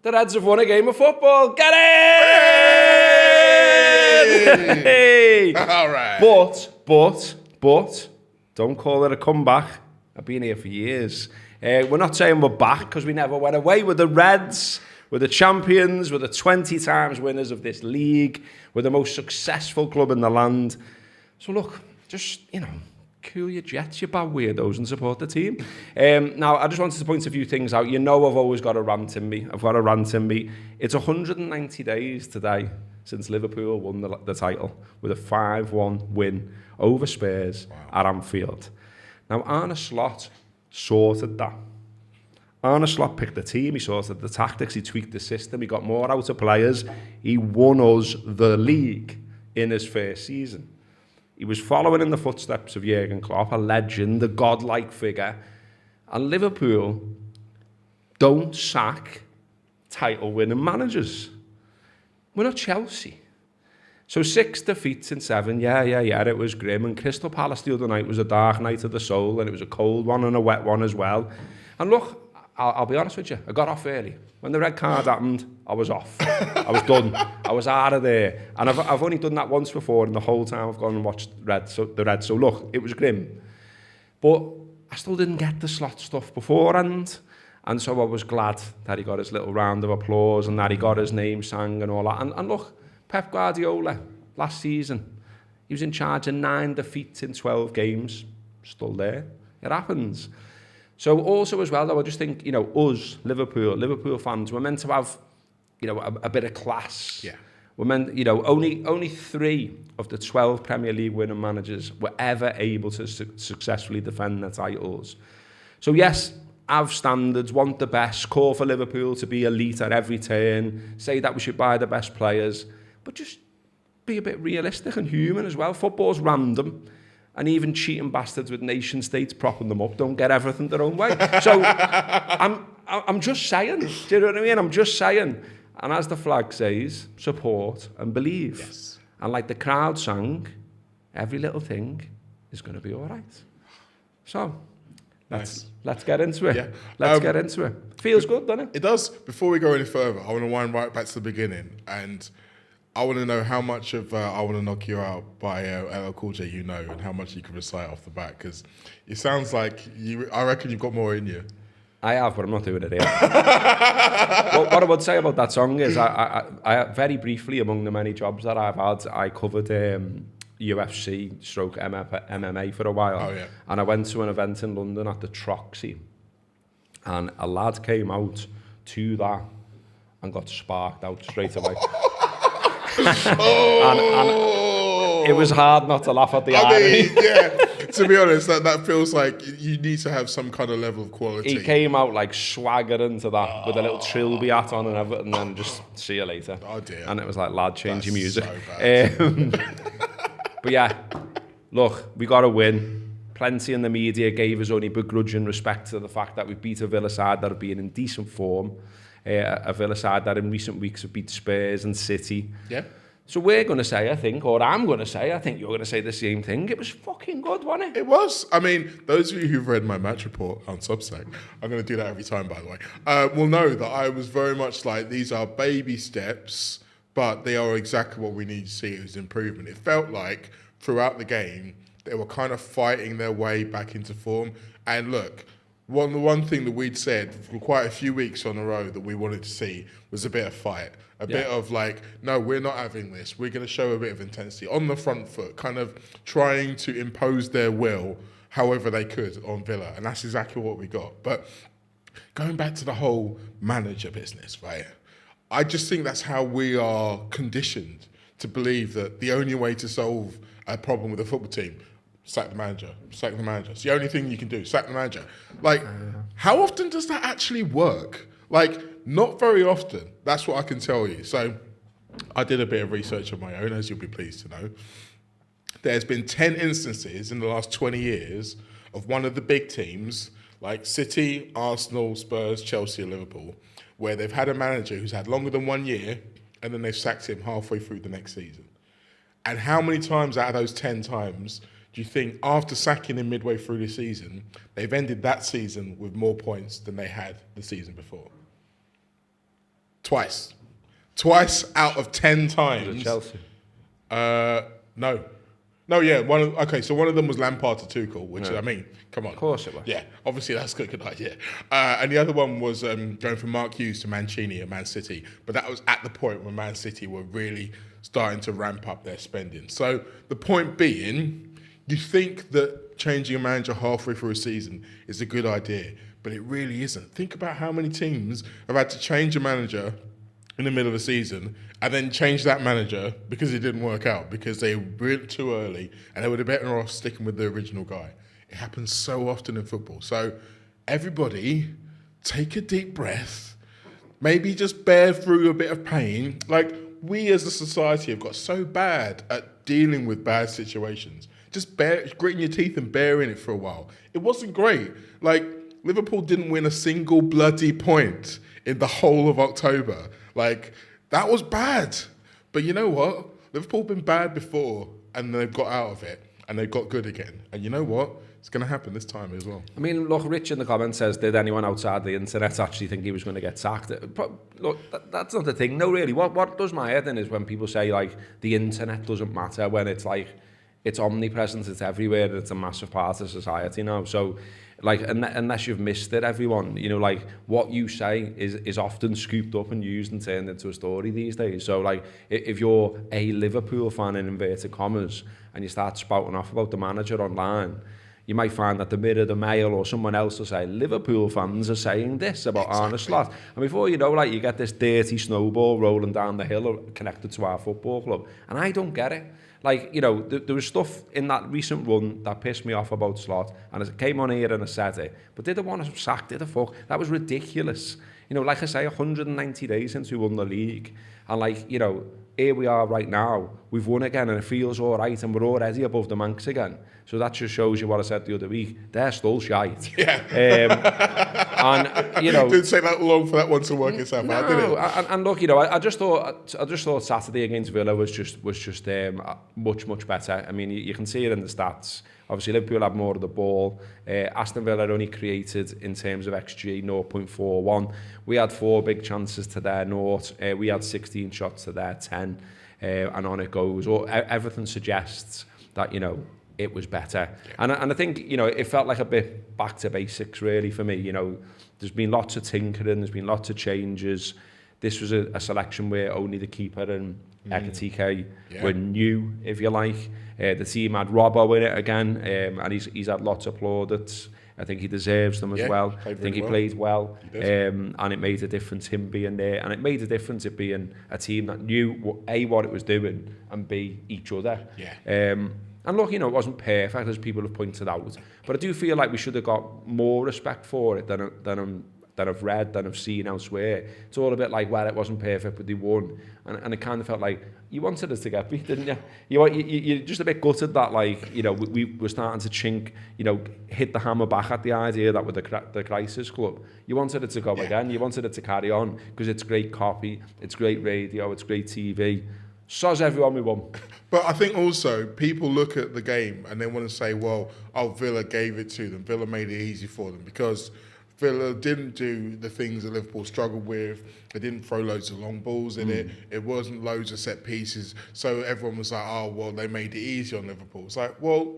The Reds have won a game of football. Get it! Hey! All right. But, don't call it a comeback. I've been here for years. We're not saying we're back because we never went away. We're the Reds. We're the champions. We're the 20 times winners of this league. We're the most successful club in the land. So look, just, cool your jets, you bad weirdos, and support the team. Now, I just wanted to point a few things out. I've always got a rant in me. It's 190 days today since Liverpool won the title with a 5-1 win over Spurs at Anfield. Now, Arne Slot sorted that. Arne Slot picked the team, he sorted the tactics, he tweaked the system, he got more out of players. He won us the league in his first season. He was following in the footsteps of Jurgen Klopp, a legend, a godlike figure. And Liverpool don't sack title-winning managers. We're not Chelsea. So 6 defeats in 7, yeah, it was grim. And Crystal Palace the other night was a dark night of the soul, and it was a cold one and a wet one as well. And look, I'll be honest with you, I got off early. When the red card happened, I was off. I was done. I was out of there. And I've only done that once before, and the whole time I've gone and watched the Reds. So look, it was grim. But I still didn't get the Slot stuff beforehand. And so I was glad that he got his little round of applause and that he got his name sang and all that. And look, Pep Guardiola, last season, he was in charge of 9 defeats in 12 games. Still there. It happens. So also as well, though, I just think, us, Liverpool fans, we're meant to have, a bit of class. Yeah. We're meant, only 3 of the 12 Premier League winning managers were ever able to successfully defend their titles. So yes, have standards, want the best, call for Liverpool to be elite at every turn, say that we should buy the best players, but just be a bit realistic and human as well. Football's random. And even cheating bastards with nation states propping them up don't get everything their own way. So I'm just saying. Do you know what I mean? I'm just saying. And as the flag says, support and believe. Yes. And like the crowd sang, every little thing is going to be all right. So let's get into it. Yeah. Let's get into it. Feels good, doesn't it? It does. Before we go any further, I want to wind right back to the beginning, and I want to know how much of I Want to Knock You Out by LL Cool J you know, and how much you can recite off the bat, because it sounds like I reckon you've got more in you. I have, but I'm not doing it here. What I would say about that song is I very briefly, among the many jobs that I've had, I covered UFC stroke MMA for a while. Oh, yeah. And I went to an event in London at the Troxy, and a lad came out to that and got sparked out straight away. And it was hard not to laugh at the irony. Yeah, to be honest, that feels like you need to have some kind of level of quality. He came out like swaggering to that with a little Trilby hat on and everything, and then just see you later. Oh dear. And it was like, lad, change your music. So bad. But yeah, look, we got to win. Plenty in the media gave us only begrudging respect to the fact that we beat a Villa side that have been in decent form. A Villa side that in recent weeks have beat Spurs and City. Yeah. So we're going to say, I think, or I'm going to say, I think you're going to say the same thing. It was fucking good, wasn't it? It was. I mean, those of you who've read my match report on Substack, I'm going to do that every time, by the way, will know that I was very much like, these are baby steps, but they are exactly what we need to see as improvement. It felt like throughout the game, they were kind of fighting their way back into form. And look, the one thing that we'd said for quite a few weeks on a row that we wanted to see was a bit of fight. A bit of like, no, we're not having this. We're going to show a bit of intensity on the front foot, kind of trying to impose their will however they could on Villa. And that's exactly what we got. But going back to the whole manager business, right? I just think that's how we are conditioned to believe that the only way to solve a problem with a football team, sack the manager, sack the manager. It's the only thing you can do, sack the manager. Like, how often does that actually work? Like, not very often. That's what I can tell you. So I did a bit of research on my own, as you'll be pleased to know. There's been 10 instances in the last 20 years of one of the big teams, like City, Arsenal, Spurs, Chelsea, and Liverpool, where they've had a manager who's had longer than 1 year, and then they've sacked him halfway through the next season. And how many times out of those 10 times do you think after sacking him midway through the season, they've ended that season with more points than they had the season before? Twice out of 10 times. Was it Chelsea? No. No, yeah. So one of them was Lampard to Tuchel, which, I mean, come on. Of course it was. Yeah, obviously that's a good idea. And the other one was going from Mark Hughes to Mancini at Man City. But that was at the point when Man City were really starting to ramp up their spending. So the point being, you think that changing a manager halfway through a season is a good idea, but it really isn't. Think about how many teams have had to change a manager in the middle of a season and then change that manager because it didn't work out, because they went too early and they would have better off sticking with the original guy. It happens so often in football. So everybody take a deep breath, maybe just bear through a bit of pain. Like, we as a society have got so bad at dealing with bad situations. Just gritting your teeth and bearing it for a while. It wasn't great. Like, Liverpool didn't win a single bloody point in the whole of October. Like, that was bad. But you know what? Liverpool have been bad before, and they've got out of it, and they've got good again. And you know what? It's going to happen this time as well. I mean, look, Rich in the comments says, did anyone outside the internet actually think he was going to get sacked? Look, that's not the thing. No, really. What does my head in is when people say, like, the internet doesn't matter, when it's like, it's omnipresent, it's everywhere, it's a massive part of society now. So, like, unless you've missed it, everyone, you know, like, what you say is often scooped up and used and turned into a story these days. So, like, if you're a Liverpool fan in inverted commas and you start spouting off about the manager online, you might find that the Mirror, the Mail, or someone else will say, Liverpool fans are saying this about Arne Slot. And before you know, like, you get this dirty snowball rolling down the hill connected to our football club. And I don't get it. Like, you know, there was stuff in that recent run that pissed me off about Slot, and I came on here and I said it. But did I want to sack? Did I fuck? That was ridiculous. You know, like I say, 190 days since we won the league. And, like, you know, here we are right now. We've won again and it feels all right and we're already above the Manx again. So that just shows you what I said the other week. They're still shite. Yeah. And, you know... It didn't take that long for that one to work itself out, did it? And look, you know, I just thought Saturday against Villa was just much better. I mean, you can see it in the stats. Obviously, Liverpool had more of the ball. Aston Villa only created, in terms of XG, 0.41. We had 4 big chances to their 0. We had 16 shots to their 10. And on it goes. Everything suggests that, you know, it was better. Yeah. And I think, you know, it felt like a bit back to basics, really, for me. You know, there's been lots of tinkering, there's been lots of changes. This was a selection where only the keeper and Ekitike were new, if you like. The team had Robbo in it again, and he's had lots of plaudits. I think he deserves them as well. I think he played well, and it made a difference him being there, and it made a difference it being a team that knew A, what it was doing, and B, each other. And look, you know, it wasn't perfect, as people have pointed out, but I do feel like we should have got more respect for it than I've read, than I've seen elsewhere. It's all a bit like, well, it wasn't perfect, but they won. And it kind of felt like, you wanted us to get beat, didn't you? You're just a bit gutted that, like, you know, we were starting to chink, you know, hit the hammer back at the idea that with the crisis club, you wanted it to go again. You wanted it to carry on, because it's great copy, it's great radio, it's great TV. Soz everyone we won. But I think also people look at the game and they want to say, well, Villa gave it to them. Villa made it easy for them, because Villa didn't do the things that Liverpool struggled with. They didn't throw loads of long balls in it. It wasn't loads of set pieces. So everyone was like, oh, well, they made it easy on Liverpool. It's like, well,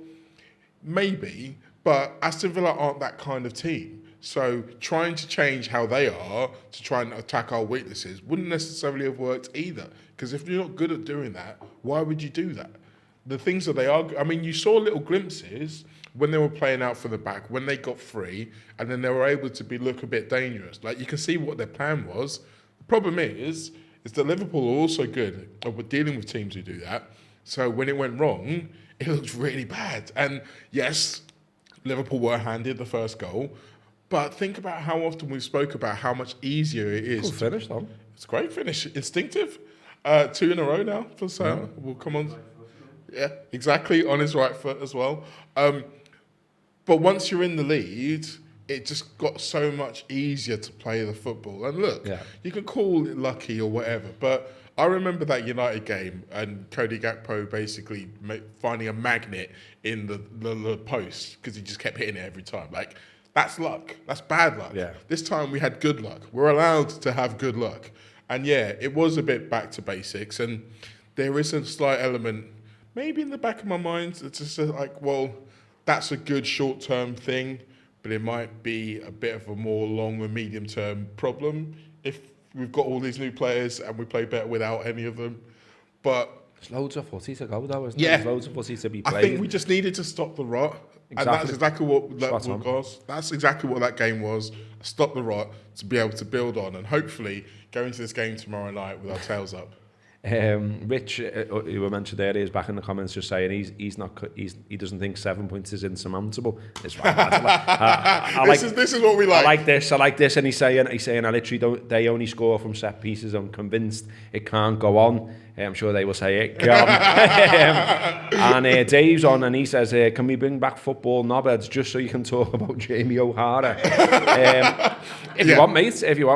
maybe, but Aston Villa aren't that kind of team. So trying to change how they are to try and attack our weaknesses wouldn't necessarily have worked either. Because if you're not good at doing that, why would you do that? The things that they are... I mean, you saw little glimpses when they were playing out from the back, when they got free, and then they were able to look a bit dangerous. Like, you can see what their plan was. The problem is that Liverpool are also good at dealing with teams who do that. So when it went wrong, it looked really bad. And yes, Liverpool were handed the first goal, but think about how often we spoke about how much easier it is. Good finish, Tom. It's a great finish. Instinctive. 2 in a row now for Sam. We'll come on. Yeah, exactly. On his right foot as well. But once you're in the lead, it just got so much easier to play the football. And look, you can call it lucky or whatever, but I remember that United game and Cody Gakpo basically finding a magnet in the post because he just kept hitting it every time. Like, that's luck. That's bad luck. Yeah. This time we had good luck. We're allowed to have good luck. And yeah, it was a bit back to basics. And there is a slight element, maybe in the back of my mind, it's just like, well, that's a good short-term thing, but it might be a bit of a more long and medium-term problem if we've got all these new players and we play better without any of them. But there's loads of footy to go, though, isn't yeah, there? There's loads of footy to be played. I think we just needed to stop the rot. Exactly. And that's exactly what that was. That's exactly what that game was. Stop the rot to be able to build on and hopefully go into this game tomorrow night with our tails up. Rich, who I mentioned earlier, is back in the comments just saying he doesn't think 7 points is insurmountable. It's right. This is what we like. I like this, and he's saying I literally don't. They only score from set pieces. I'm convinced it can't go on. I'm sure they will say it can. And Dave's on, and he says, "Can we bring back football knobheads just so you can talk about Jamie O'Hara?" If you want,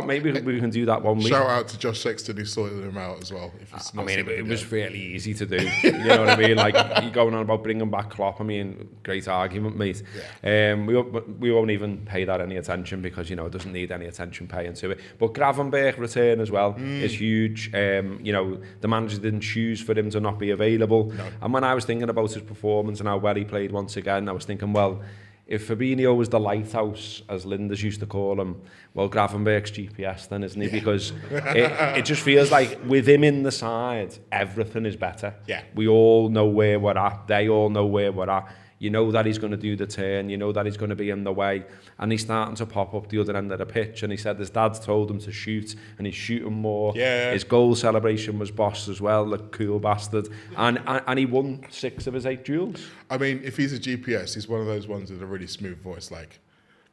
mate, we can do that one week. Shout out to Josh Sexton who sorted him out as well. It was fairly easy to do. You know what I mean? Like, you're going on about bringing back Klopp. I mean, great argument, mate. Yeah. We won't even pay that any attention because, it doesn't need any attention paying to it. But Gravenberch return as well is huge. The manager didn't choose for him to not be available. No. And when I was thinking about his performance and how well he played once again, I was thinking, well, if Fabinho was the lighthouse, as Linda's used to call him, well, Gravenberch's GPS then, isn't he? Yeah. Because it just feels like with him in the side, everything is better. Yeah. We all know where we're at. They all know where we're at. You know that he's going to do the turn. You know that he's going to be in the way. And he's starting to pop up the other end of the pitch. And he said his dad's told him to shoot, and he's shooting more. Yeah. His goal celebration was boss as well, the cool bastard. And he won 6 of his 8 duels. I mean, if he's a GPS, he's one of those ones with a really smooth voice, like,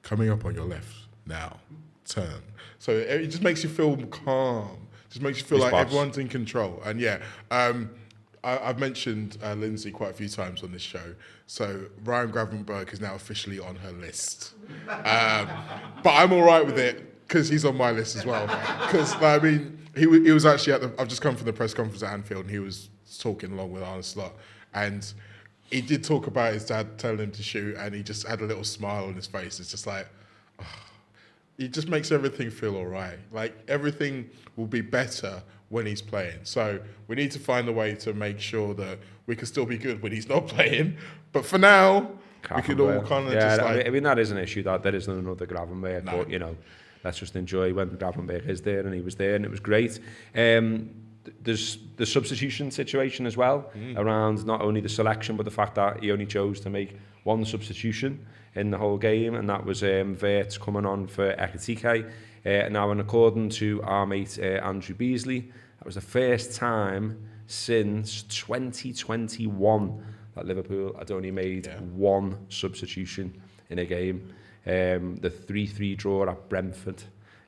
coming up on your left, now, turn. So it just makes you feel calm. Just makes you feel like everyone's in control. And yeah, I've mentioned Lindsay quite a few times on this show. So Ryan Gravenberch is now officially on her list. But I'm all right with it because he's on my list as well. Because, I mean, he was actually I've just come from the press conference at Anfield, and he was talking along with Arne Slot. And he did talk about his dad telling him to shoot, and he just had a little smile on his face. It's just like, it just makes everything feel all right. Like, everything will be better when he's playing. So we need to find a way to make sure that we can still be good when he's not playing. But for now, we could all kind of just like... I mean, that is an issue, that there isn't another Gravenberch, no. But, let's just enjoy when Gravenberch is there, and he was there, and it was great. There's the substitution situation as well, around not only the selection, but the fact that he only chose to make 1 substitution in the whole game, and that was Wirtz coming on for Ekitike. Now, in according to our mate Andrew Beasley, that was the first time since 2021 that Liverpool had only made 1 substitution in a game. The 3-3 draw at Brentford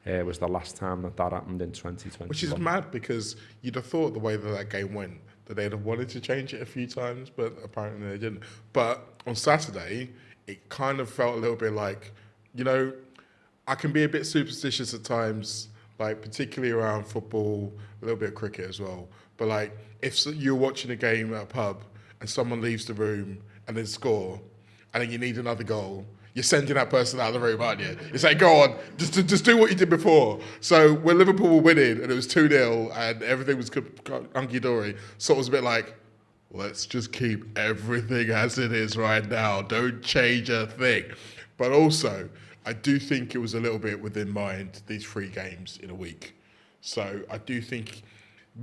was the last time that happened in 2021. Which is mad, because you'd have thought the way that game went, that they'd have wanted to change it a few times, but apparently they didn't. But on Saturday, it kind of felt a little bit like, I can be a bit superstitious at times, like particularly around football, a little bit of cricket as well. But like, if you're watching a game at a pub and someone leaves the room and then score, and then you need another goal, you're sending that person out of the room, aren't you? You say, go on, just do what you did before. So when Liverpool were winning and it was 2-0 and everything was hunky-dory, so it was a bit like, let's just keep everything as it is right now. Don't change a thing. But also, I do think it was a little bit within mind, these 3 games in a week. So I do think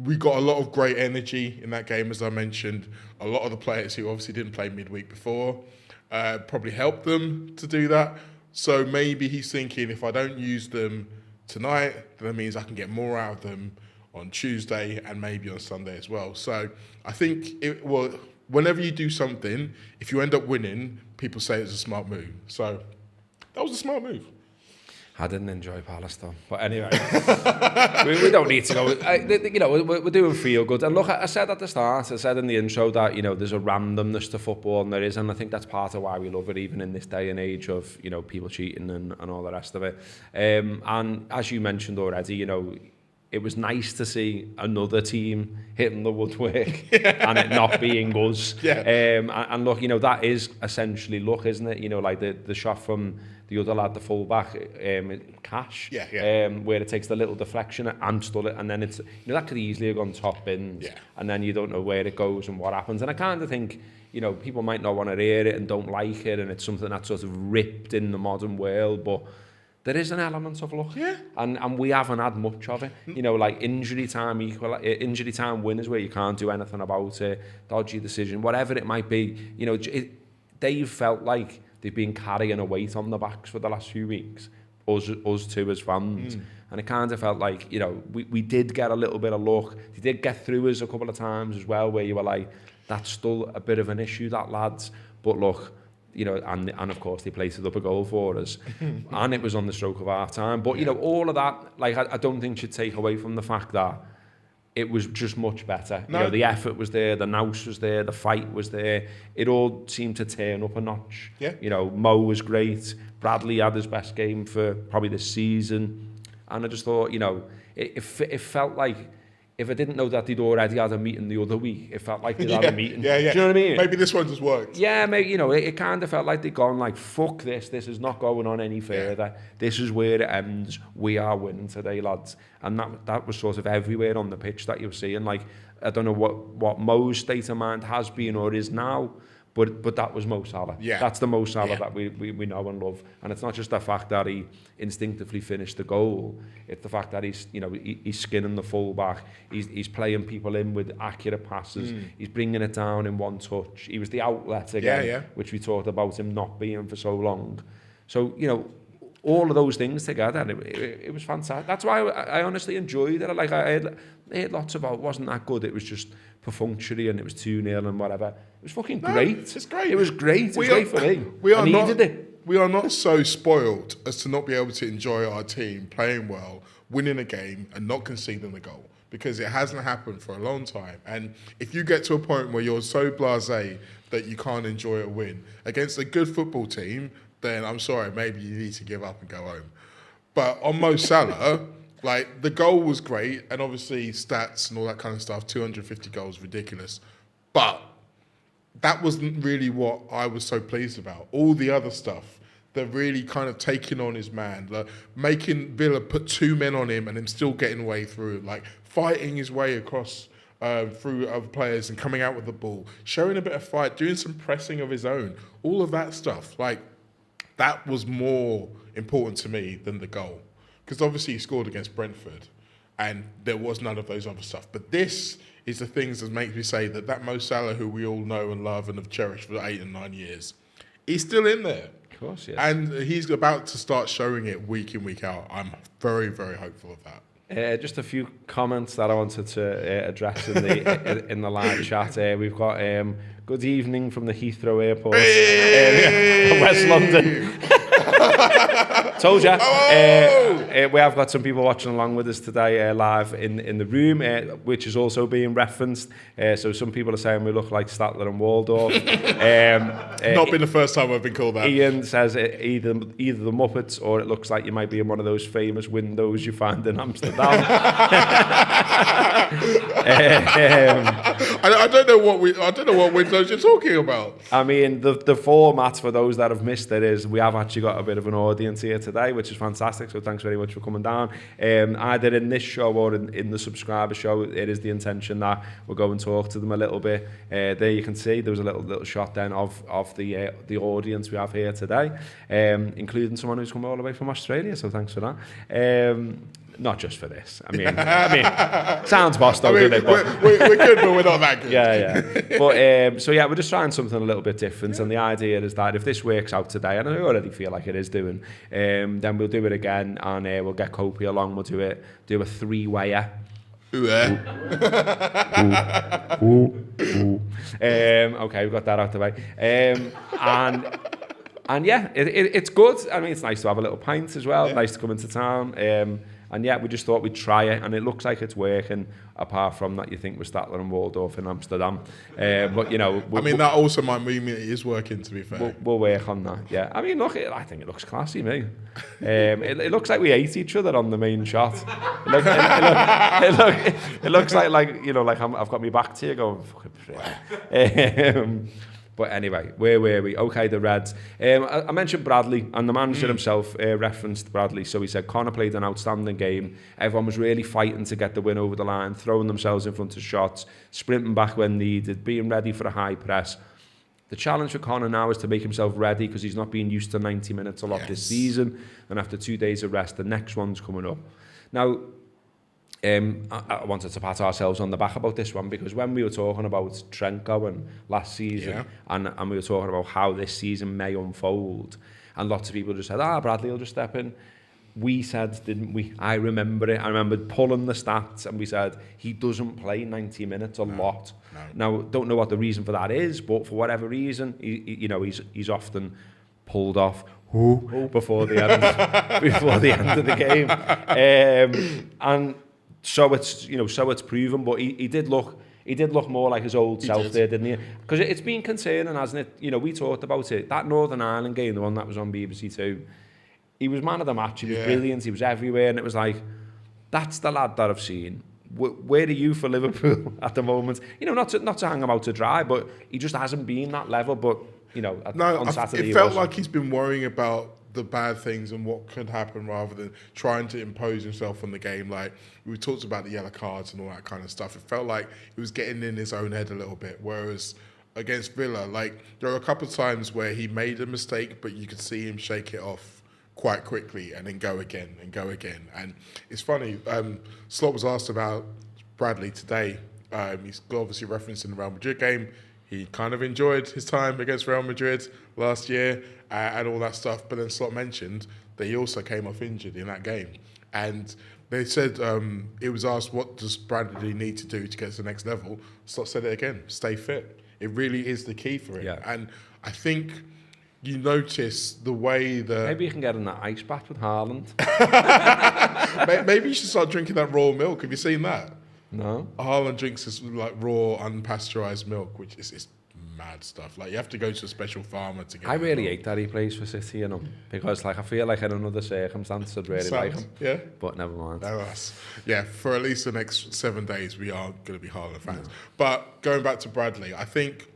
we got a lot of great energy in that game, as I mentioned. A lot of the players who obviously didn't play midweek before probably helped them to do that. So maybe he's thinking, if I don't use them tonight, then that means I can get more out of them on Tuesday and maybe on Sunday as well. So I think, whenever you do something, if you end up winning, people say it's a smart move. So that was a smart move. I didn't enjoy Palace though. But anyway, we don't need to go. We're doing feel good. And look, I said at the start, I said in the intro that, there's a randomness to football, and there is. And I think that's part of why we love it, even in this day and age of, people cheating and all the rest of it. And as you mentioned already, it was nice to see another team hitting the woodwork and it not being us. And look, you know, that is essentially luck, isn't it? You know, like the shot from the other lad, the fullback, Cash, where it takes the little deflection and stole it, and then it's, you know, that could easily have gone top bins, and then you don't know where it goes and what happens. And I kind of think, you know, people might not want to hear it and don't like it, and it's something that's sort of ripped in the modern world, but there is an element of luck, and we haven't had much of it. You know, like injury time winners where you can't do anything about it, dodgy decision, whatever it might be. You know, they've felt like they've been carrying a weight on their backs for the last few weeks, us two as fans. And it kind of felt like, you know, we did get a little bit of luck. They did get through us a couple of times as well, where you were like, that's still a bit of an issue, that lads. But look, you know, and of course they plated up a goal for us, and it was on the stroke of half time. But you know, all of that, like, I don't think should take away from the fact that it was just much better. No. You know, the effort was there, the nous was there, the fight was there. It all seemed to turn up a notch. You know, Mo was great. Bradley had his best game for probably this season, and I just thought, you know, it felt like, if I didn't know that they'd already had a meeting the other week, it felt like they'd had a meeting. Do you know what I mean? Maybe this one just worked. Yeah, maybe, you know, it kind of felt like they'd gone like, fuck this is not going on any further. This is where it ends. We are winning today, lads. And that was sort of everywhere on the pitch that you were seeing. Like, I don't know what Mo's state of mind has been or is now, but that was Mo Salah. That's the Mo Salah that we know and love. And it's not just the fact that he instinctively finished the goal. It's the fact that he's, you know, he's skinning the fullback. He's playing people in with accurate passes. He's bringing it down in one touch. He was the outlet again, which we talked about him not being for so long. So, you know, all of those things together, it was fantastic. That's why I honestly enjoyed it. Like, I heard lots about it wasn't that good. It was just perfunctory and it was 2-0 and whatever. It was fucking great. It's great. It was great. It was great for me. I needed it. We are not so spoiled as to not be able to enjoy our team playing well, winning a game and not conceding a goal, because it hasn't happened for a long time. And if you get to a point where you're so blasé that you can't enjoy a win against a good football team, then I'm sorry, maybe you need to give up and go home. But on Mo Salah, like, the goal was great, and obviously stats and all that kind of stuff, 250 goals, ridiculous. But that wasn't really what I was so pleased about. All the other stuff, they're really kind of taking on his man, like making Villa put 2 men on him and him still getting way through, like fighting his way across through other players and coming out with the ball, showing a bit of fight, doing some pressing of his own, all of that stuff. Like, that was more important to me than the goal. Because obviously he scored against Brentford and there was none of those other stuff. But this is the things that make me say that Mo Salah, who we all know and love and have cherished for 8 and 9 years, he's still in there. Of course, yes. And he's about to start showing it week in, week out. I'm very, very hopeful of that. Just a few comments that I wanted to address in the live chat. We've got good evening from the Heathrow Airport, West London. Told ya. We have got some people watching along with us today live in the room, which is also being referenced. So some people are saying we look like Statler and Waldorf. Not been the first time I've been called that. Ian says either the Muppets, or it looks like you might be in one of those famous windows you find in Amsterdam. I don't know what windows you're talking about. I mean, the format for those that have missed it is we have actually got a bit of an audience here today, which is fantastic. So thanks very much for coming down. Either in this show or in the subscriber show, it is the intention that we'll go and talk to them a little bit. There you can see there was a little shot then of the audience we have here today, including someone who's come all the way from Australia. So thanks for that. Not just for this. I mean, sounds boss though, doesn't it? We're good, but we're not that good. Yeah. But so yeah, we're just trying something a little bit different, and the idea is that if this works out today, and I already feel like it is doing, then we'll do it again, and we'll get Kopi along. We'll do a 3-wayer. Okay, we've got that out the way. And yeah, it's good. I mean, it's nice to have a little pint as well. Nice to come into town. And yeah, we just thought we'd try it, and it looks like it's working, apart from that you think we're Statler and Waldorf in Amsterdam. But, you know... I mean, that also might mean it is working, to be fair. We'll work on that, yeah. I mean, look, I think it looks classy, mate. It looks like we hate each other on the main shot. It looks like you know, like I've got my back to you going, fucking prick. But anyway, where were we? Okay, the Reds. I mentioned Bradley, and the manager himself referenced Bradley. So he said Connor played an outstanding game. Everyone was really fighting to get the win over the line, throwing themselves in front of shots, sprinting back when needed, being ready for a high press. The challenge for Connor now is to make himself ready, because he's not been used to 90 minutes a lot this season. And after 2 days of rest, the next one's coming up. Now, I wanted to pat ourselves on the back about this one, because when we were talking about Trent going last season, and we were talking about how this season may unfold, and lots of people just said, Bradley will just step in. We said, didn't we? I remember it. I remember pulling the stats, and we said he doesn't play 90 minutes a lot. No. Now, don't know what the reason for that is, but for whatever reason, he's often pulled off before the end of the game, and. So it's proven, but he did look more like his old self there, didn't he? Because it's been concerning, hasn't it? You know, we talked about it. That Northern Ireland game, the one that was on BBC Two, he was man of the match. He was brilliant. He was everywhere, and it was like, that's the lad that I've seen. Where are you for Liverpool at the moment? You know, not to hang him out to dry, but he just hasn't been that level. But you know, on Saturday, it felt like he's been worrying about the bad things and what could happen, rather than trying to impose himself on the game. Like, we talked about the yellow cards and all that kind of stuff. It felt like he was getting in his own head a little bit. Whereas against Villa, like, there were a couple of times where he made a mistake, but you could see him shake it off quite quickly and then go again and go again. And it's funny, Slot was asked about Bradley today. He's obviously referencing the Real Madrid game. He kind of enjoyed his time against Real Madrid last year and all that stuff. But then Slot mentioned that he also came off injured in that game. And they said, it was asked, what does Bradley need to do to get to the next level? Slot said it again, stay fit. It really is the key for him. Yeah. And I think you notice the way that... Maybe you can get in that ice bath with Haaland. Maybe you should start drinking that raw milk. Have you seen that? No. Haaland drinks this like raw, unpasteurized milk, which is mad stuff. Like, you have to go to a special farmer to get it. I really hate that he plays for City, you know, because like I feel like in another circumstance I'd really like him. Yeah. But never mind. Yeah, for at least the next 7 days we are going to be Haaland fans. Yeah. But going back to Bradley, I think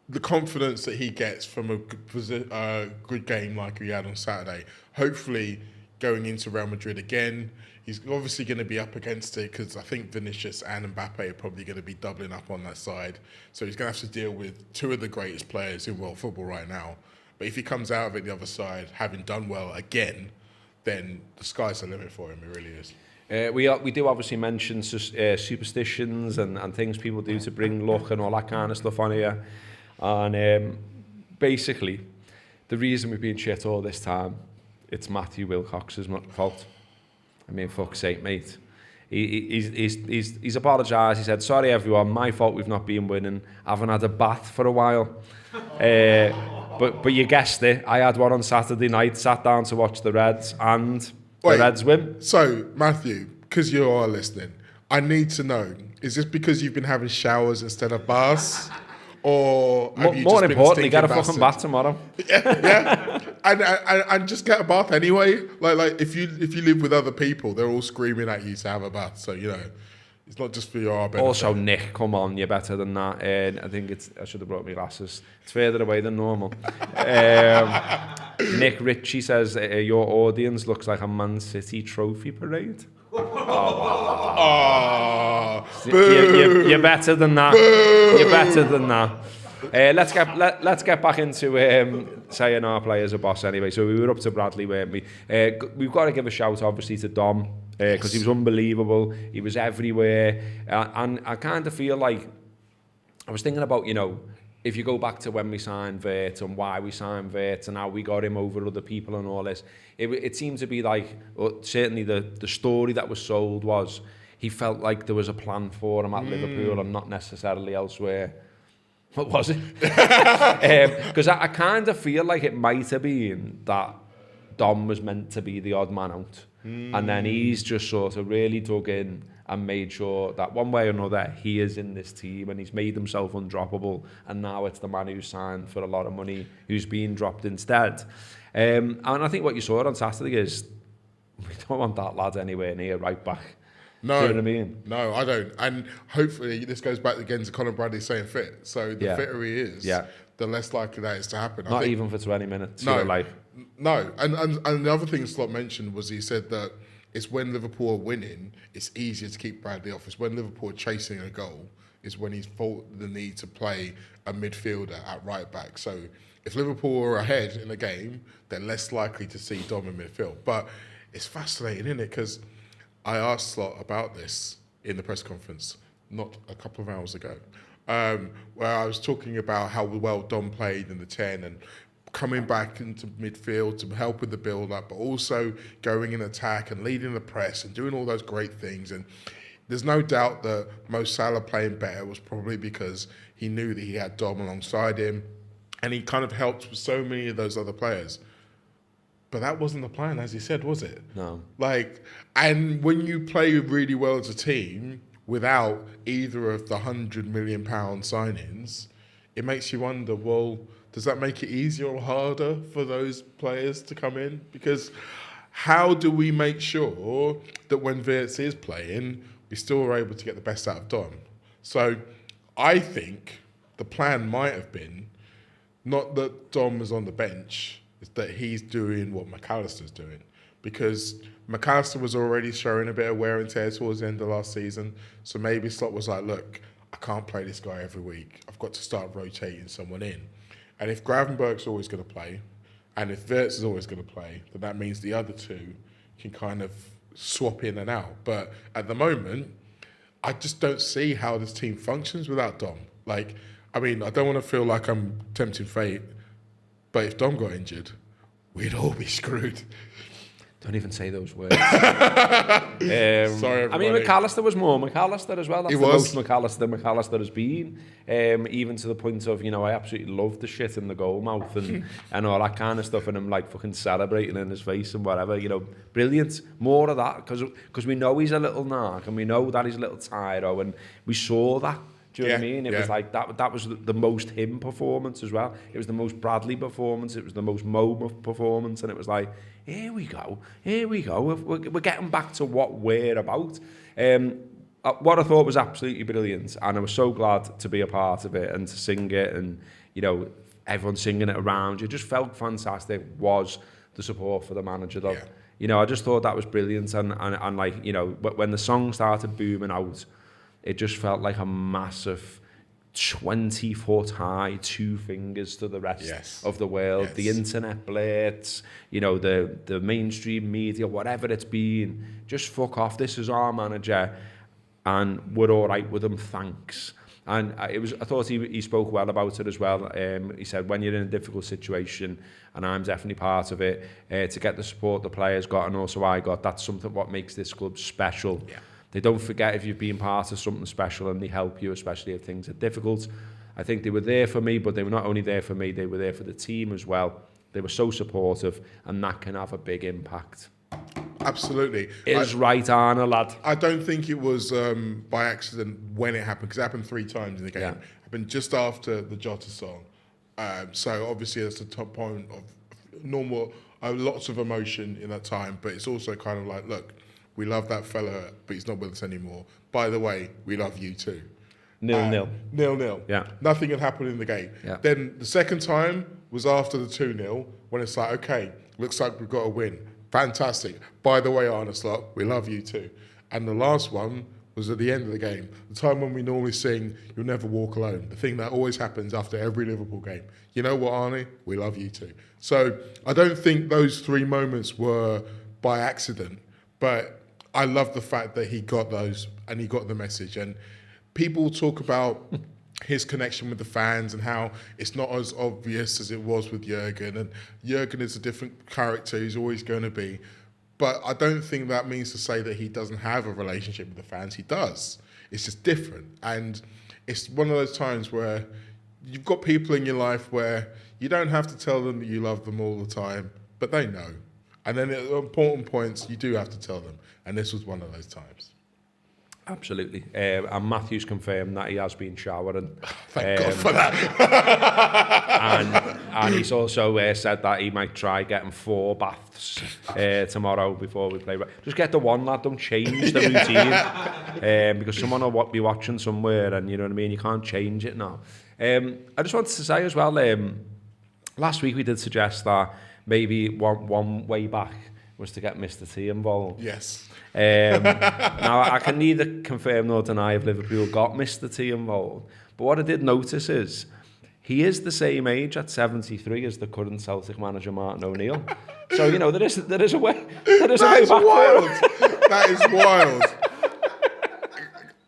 the confidence that he gets from a good game like he had on Saturday, hopefully going into Real Madrid again, he's obviously going to be up against it, because I think Vinicius and Mbappe are probably going to be doubling up on that side. So he's going to have to deal with two of the greatest players in world football right now. But if he comes out of it the other side, having done well again, then the sky's the limit for him. It really is. We do obviously mention superstitions and things people do to bring luck and all that kind of stuff on here. And basically, the reason we've been shit all this time, it's Matthew Wilcox's fault. I mean, fuck's sake, mate. He's apologised. He said, sorry, everyone, my fault we've not been winning. I haven't had a bath for a while. But you guessed it. I had one on Saturday night, sat down to watch the Reds, and the Reds win. So, Matthew, because you are listening, I need to know, is this because you've been having showers instead of baths? Or have you more just importantly, been get a fucking bath tomorrow. Yeah. And just get a bath anyway. Like if you live with other people, they're all screaming at you to have a bath. So, you know, it's not just for your benefit. Also, Nick, come on, you're better than that. I think I should have brought my glasses. It's further away than normal. Nick Ritchie says, your audience looks like a Man City trophy parade. You're better than that. Boo. You're better than that. Let's get back into saying our players are boss anyway. So we were up to Bradley, weren't we? We've got to give a shout obviously to Dom, because he was unbelievable. He was everywhere, and I kind of feel like I was thinking about, you know, if you go back to when we signed Vert and why we signed Vert and how we got him over other people and all this, it seemed to be like, certainly the story that was sold was he felt like there was a plan for him at Liverpool and not necessarily elsewhere. What was it? Because I kind of feel like it might have been that Dom was meant to be the odd man out. And then he's just sort of really dug in and made sure that one way or another he is in this team, and he's made himself undroppable, and now it's the man who's signed for a lot of money who's being dropped instead. And I think what you saw on Saturday is we don't want that lad anywhere near right back. No, do you know what I mean? No, I don't. And hopefully this goes back again to Colin Bradley saying fit. So the fitter he is, the less likely that is to happen. Not even for 20 minutes. No, like. No. And the other thing Slot mentioned was he said that it's when Liverpool are winning, it's easier to keep Bradley off. It's when Liverpool are chasing a goal is when he's felt the need to play a midfielder at right back. So if Liverpool are ahead in the game, they're less likely to see Dom in midfield. But it's fascinating, isn't it? Because I asked Slot about this in the press conference not a couple of hours ago, where I was talking about how well Dom played in the 10 and coming back into midfield to help with the build-up, but also going in attack and leading the press and doing all those great things. And there's no doubt that Mo Salah playing better was probably because he knew that he had Dom alongside him, and he kind of helped with so many of those other players. But that wasn't the plan, as he said, was it? No. And when you play really well as a team without either of the £100 million signings, it makes you wonder, well, does that make it easier or harder for those players to come in? Because how do we make sure that when Wirtz is playing, we still are able to get the best out of Dom? So I think the plan might have been not that Dom was on the bench, it's that he's doing what McAllister's doing. Because McAllister was already showing a bit of wear and tear towards the end of last season. So maybe Slot was like, look, I can't play this guy every week. I've got to start rotating someone in. And if Gravenberg's always going to play, and if Wirtz is always going to play, then that means the other two can kind of swap in and out. But at the moment, I just don't see how this team functions without Dom. I don't want to feel like I'm tempting fate, but if Dom got injured, we'd all be screwed. Don't even say those words. Sorry, everybody. I mean, McAllister was more McAllister as well. That's the was. most McAllister has been. Even to the point of, I absolutely loved the shit in the goal mouth and all that kind of stuff, and him fucking celebrating in his face and whatever. Brilliant. More of that, because we know he's a little narc and we know that he's a little tyro, and we saw that. Do you know what I mean? It was like that was the most him performance as well. It was the most Bradley performance. It was the most Mo performance. And it was like, here we go. We're getting back to what we're about. What I thought was absolutely brilliant. And I was so glad to be a part of it and to sing it. And, everyone singing it around you. Just felt fantastic was the support for the manager, though. Yeah. I just thought that was brilliant. And when the song started booming out, it just felt like a massive 20-foot high, 2 fingers to the rest of the world. Yes. The internet blitz, the mainstream media, whatever it's been, just fuck off. This is our manager, and we're all right with him. Thanks. And I thought he spoke well about it as well. He said, when you're in a difficult situation, and I'm definitely part of it, to get the support the players got and also I got, that's something what makes this club special. Yeah. They don't forget if you've been part of something special, and they help you, especially if things are difficult. I think they were there for me, but they were not only there for me, they were there for the team as well. They were so supportive, and that can have a big impact. Absolutely. Right, Arna, lad. I don't think it was by accident when it happened, because it happened 3 times in the game. It happened just after the Jota song. So obviously that's the top point of normal, lots of emotion in that time, but it's also kind of like, look, we love that fella, but he's not with us anymore. By the way, we love you too. 0-0. 0-0. Yeah. Nothing had happened in the game. Yeah. Then the second time was after the 2-0, when it's like, okay, looks like we've got a win. Fantastic. By the way, Arne Slot, we love you too. And the last one was at the end of the game, the time when we normally sing, You'll Never Walk Alone, the thing that always happens after every Liverpool game. You know what, Arnie? We love you too. So I don't think those 3 moments were by accident, but I love the fact that he got those and he got the message. And people talk about his connection with the fans and how it's not as obvious as it was with Jurgen. And Jurgen is a different character, he's always going to be. But I don't think that means to say that he doesn't have a relationship with the fans. He does. It's just different. And it's one of those times where you've got people in your life where you don't have to tell them that you love them all the time, but they know. And then at important points, you do have to tell them. And this was one of those times. Absolutely. And Matthew's confirmed that he has been showering. Thank God for that. and he's also said that he might try getting 4 baths tomorrow before we play. Just get the one, lad. Don't change the routine. Because someone will be watching somewhere and, you know what I mean, you can't change it now. I just wanted to say as well, last week we did suggest that maybe one way back was to get Mr. T involved. Yes. Now, I can neither confirm nor deny if Liverpool got Mr. T involved. But what I did notice is he is the same age at 73 as the current Celtic manager, Martin O'Neill. So, you know, there is a way back. Wild. That is wild.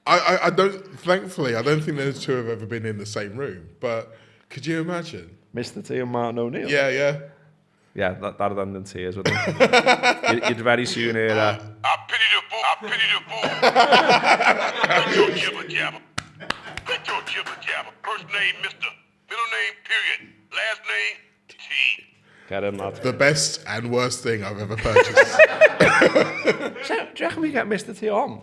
I don't think those two have ever been in the same room. But could you imagine? Mr. T and Martin O'Neill? Yeah. Yeah, that'd end in tears, wouldn't it? You'd very soon hear I pity the fool. Get your jibber jabber. First name, Mr. Middle name, period. Last name, T. Get him, lad. The best and worst thing I've ever purchased. So, do you reckon we get Mr. T on?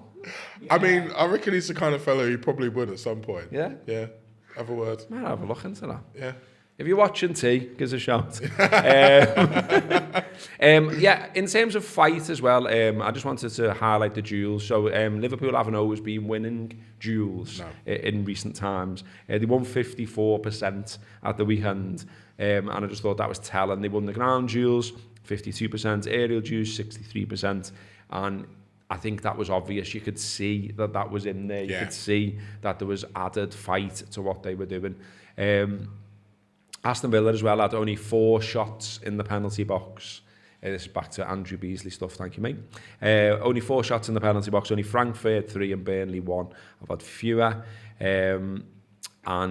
I mean, I reckon he's the kind of fellow who probably would at some point. Yeah? Yeah. Have a word. Might have a look into that. Yeah. If you're watching T, give us a shout. Yeah, in terms of fight as well, I just wanted to highlight the duels. So Liverpool haven't always been winning duels in recent times. They won 54% at the weekend, and I just thought that was telling. They won the ground duels, 52%, aerial duels, 63%, and I think that was obvious. You could see that was in there. You could see that there was added fight to what they were doing. Aston Villa as well had only 4 shots in the penalty box. This is back to Andrew Beasley stuff, thank you, mate. Only 4 shots in the penalty box, only Frankfurt 3 and Burnley 1. I've had fewer. And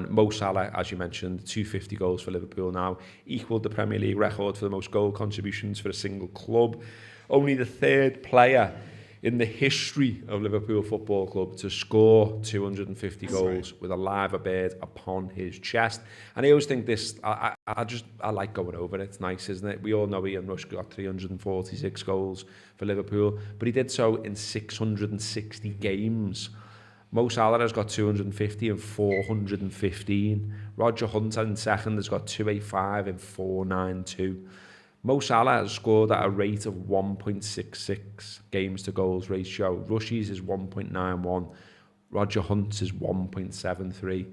Mo Salah, as you mentioned, 250 goals for Liverpool now, equalled the Premier League record for the most goal contributions for a single club. Only the 3rd player in the history of Liverpool Football Club to score 250 goals with a live bird upon his chest. And I always think this, I like going over it. It's nice, isn't it? We all know Ian Rush got 346 goals for Liverpool, but he did so in 660 games. Mo Salah has got 250 and 415. Roger Hunt in second has got 285 and 492. Mo Salah has scored at a rate of 1.66 games to goals ratio. Rush's is 1.91. Roger Hunt's is 1.73.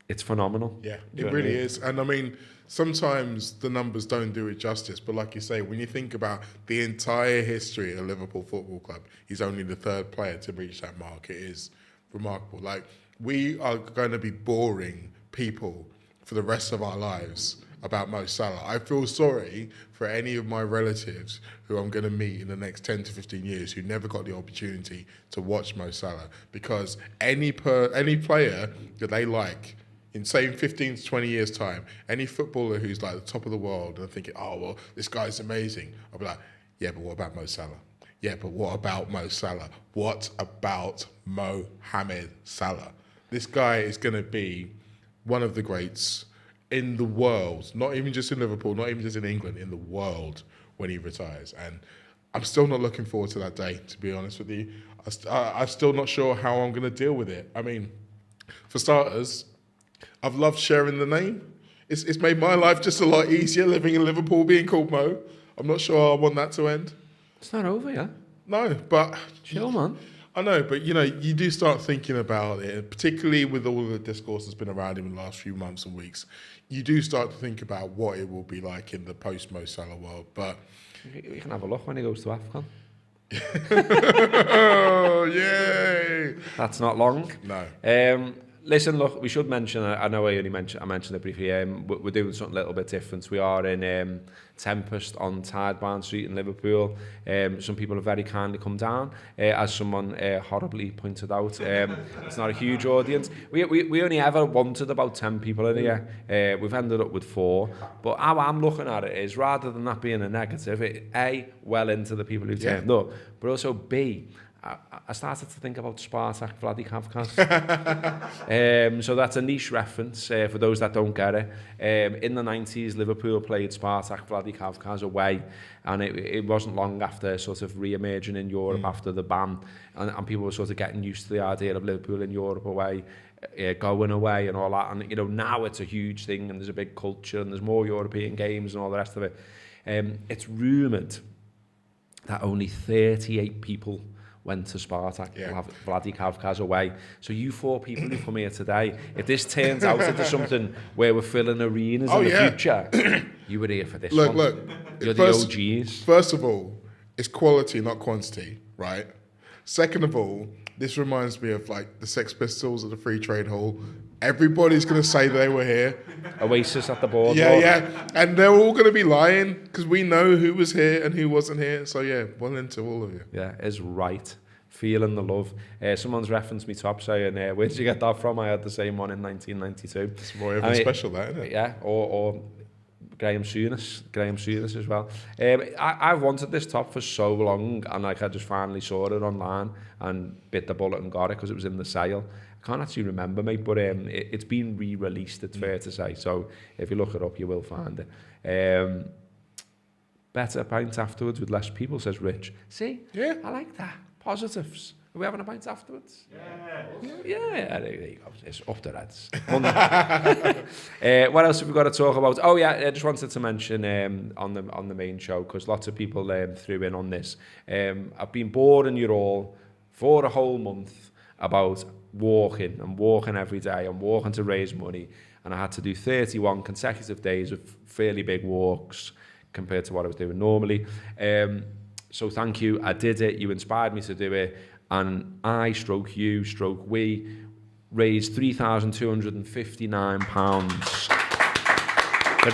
It's phenomenal. Yeah, it really is. And I mean, sometimes the numbers don't do it justice. But like you say, when you think about the entire history of Liverpool Football Club, he's only the 3rd player to reach that mark. It is remarkable. Like, we are going to be boring people for the rest of our lives about Mo Salah. I feel sorry for any of my relatives who I'm going to meet in the next 10 to 15 years who never got the opportunity to watch Mo Salah, because any player that they like in, say, 15 to 20 years' time, any footballer who's like the top of the world and thinking, oh, well, this guy's amazing, I'll be like, yeah, but what about Mo Salah? Yeah, but what about Mo Salah? What about Mohamed Salah? This guy is going to be one of the greats in the world, not even just in Liverpool, not even just in England, in the world when he retires. And I'm still not looking forward to that day, to be honest with you. I'm still not sure how I'm going to deal with it. I mean, for starters, I've loved sharing the name. It's made my life just a lot easier living in Liverpool, being called Mo. I'm not sure I want that to end. It's not over, yeah? No, but... Chill, man. I know, but you know, you do start thinking about it, particularly with all of the discourse that's been around him in the last few months and weeks. You do start to think about what it will be like in the post-Mo Salah world. But you can have a look when he goes to AFCON. Oh, yay! That's not long. No. Listen, look, we should mention, I know I mentioned it briefly, we're doing something a little bit different. We are in Tempest on Tidebarn Street in Liverpool. Some people have very kindly come down. As someone horribly pointed out, it's not a huge audience. We only ever wanted about 10 people in here. We've ended up with 4. But how I'm looking at it is, rather than that being a negative, A, well into the people who turned up, but also B, I started to think about Spartak Vladikavkaz. So that's a niche reference for those that don't get it. In the 90s, Liverpool played Spartak Vladikavkaz away, and it wasn't long after sort of re-emerging in Europe after the ban, and people were sort of getting used to the idea of Liverpool in Europe away, going away and all that. And, you know, now it's a huge thing, and there's a big culture, and there's more European games and all the rest of it. It's rumoured that only 38 people went to Spartak, Vladikavkaz away. So you 4 people who come here today, if this turns out into something where we're filling arenas in the future, you were here for this one. Look, you're the OGs. First of all, it's quality, not quantity, right? Second of all, this reminds me of like the Sex Pistols at the Free Trade Hall. Everybody's going to say they were here. Oasis at the boardwalk. Yeah. And they're all going to be lying because we know who was here and who wasn't here. So, yeah, well into all of you. Yeah, is right. Feeling the love. Someone's referenced me top saying, where did you get that from? I had the same one in 1992. It's Roy Evans special, that, isn't it? Yeah, or Graham Souness as well. I've wanted this top for so long, and like I just finally saw it online and bit the bullet and got it because it was in the sale. I can't actually remember, mate, but it's been re-released, it's fair to say. So if you look it up, you will find it. Better pint afterwards with less people, says Rich. See? Yeah. I like that. Positives. Are we having a pint afterwards? Yeah, there you go. It's up the Reds. What else have we got to talk about? Oh yeah, I just wanted to mention on the main show, because lots of people threw in on this. I've been boring you all for a whole month about walking every day and walking to raise money, and I had to do 31 consecutive days of fairly big walks compared to what I was doing normally. So thank you, I did it, you inspired me to do it, and we raised £3,259 for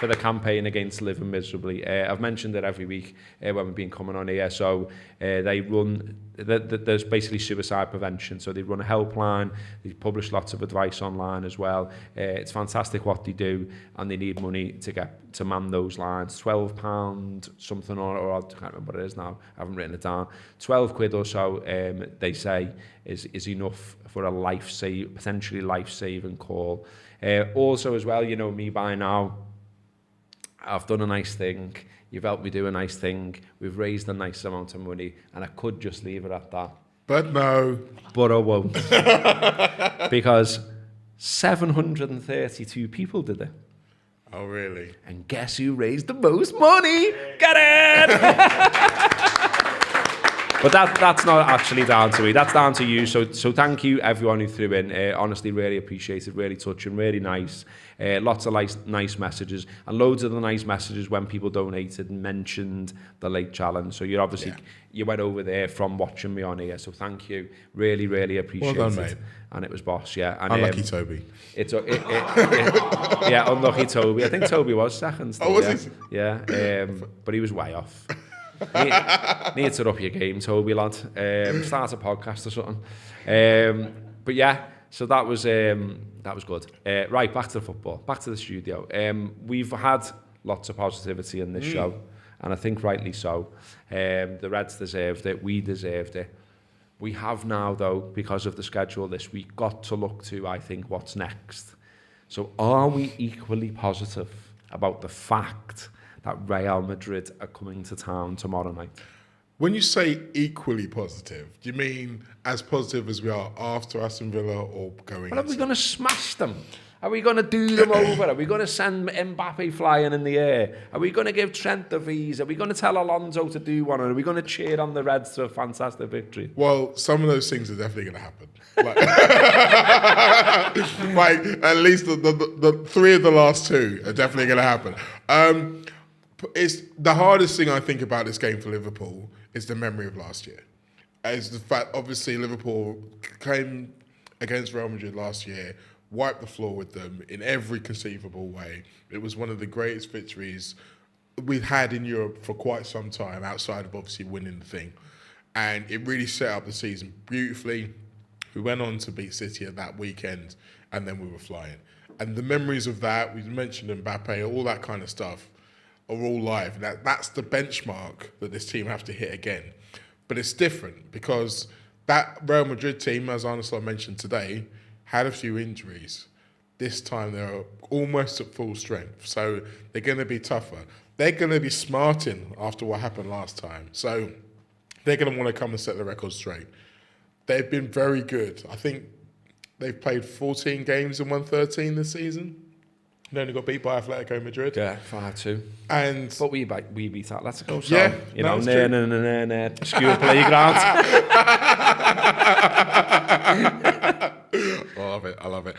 the campaign against living miserably. I've mentioned it every week when we've been coming on here. So they run, there's basically suicide prevention. So they run a helpline. They publish lots of advice online as well. It's fantastic what they do, and they need money to man those lines. £12 something, or I can't remember what it is now. I haven't written it down. 12 quid or so, they say, is enough for a potentially life-saving call. Also as well, you know me by now, I've done a nice thing, you've helped me do a nice thing, we've raised a nice amount of money, and I could just leave it at that. But no. But I won't. Because 732 people did it. Oh, really? And guess who raised the most money? Get it! But that's not actually down to me. That's down to you. So thank you, everyone who threw in. Honestly, really appreciate it. Really touching. Really nice. Lots of nice messages. And loads of the nice messages when people donated and mentioned the late challenge. So you're obviously, you went over there from watching me on here. So thank you. Really, really appreciate it. Well done, mate. And it was boss, yeah. And, unlucky Toby. Yeah, unlucky Toby. I think Toby was second. Still, was he? Yeah, but he was way off. Need to up your game, Toby, lad. Start a podcast or something. But yeah, so that was good. Right, back to the football, back to the studio. We've had lots of positivity in this show, and I think rightly so. The Reds deserved it. We deserved it. We have now, though, because of the schedule this week, got to look to, I think, what's next. So are we equally positive about the fact that Real Madrid are coming to town tomorrow night? When you say equally positive, do you mean as positive as we are after Aston Villa or going Well, are we going to smash them? Are we going to do them over? Are we going to send Mbappe flying in the air? Are we going to give Trent the V's? Are we going to tell Alonso to do one? Or are we going to cheer on the Reds to a fantastic victory? Well, some of those things are definitely going to happen. Like at least the three of the last two are definitely going to happen. It's the hardest thing I think about this game for Liverpool is the memory of last year. Is the fact, obviously, Liverpool came against Real Madrid last year, wiped the floor with them in every conceivable way. It was one of the greatest victories we've had in Europe for quite some time, outside of obviously winning the thing. And it really set up the season beautifully. We went on to beat City at that weekend, and then we were flying. And the memories of that, we mentioned Mbappe, all that kind of stuff. are all live. And that's the benchmark that this team have to hit again. But it's different because that Real Madrid team, as Arne mentioned today, had a few injuries. This time they're almost at full strength. So they're going to be tougher. They're going to be smarting after what happened last time. So they're going to want to come and set the record straight. They've been very good. I think they've played 14 games and won 13 this season. They only got beat by Atletico Madrid. Yeah, 5-2. But we beat Atletico, so, yeah, you know, school playground. I love it.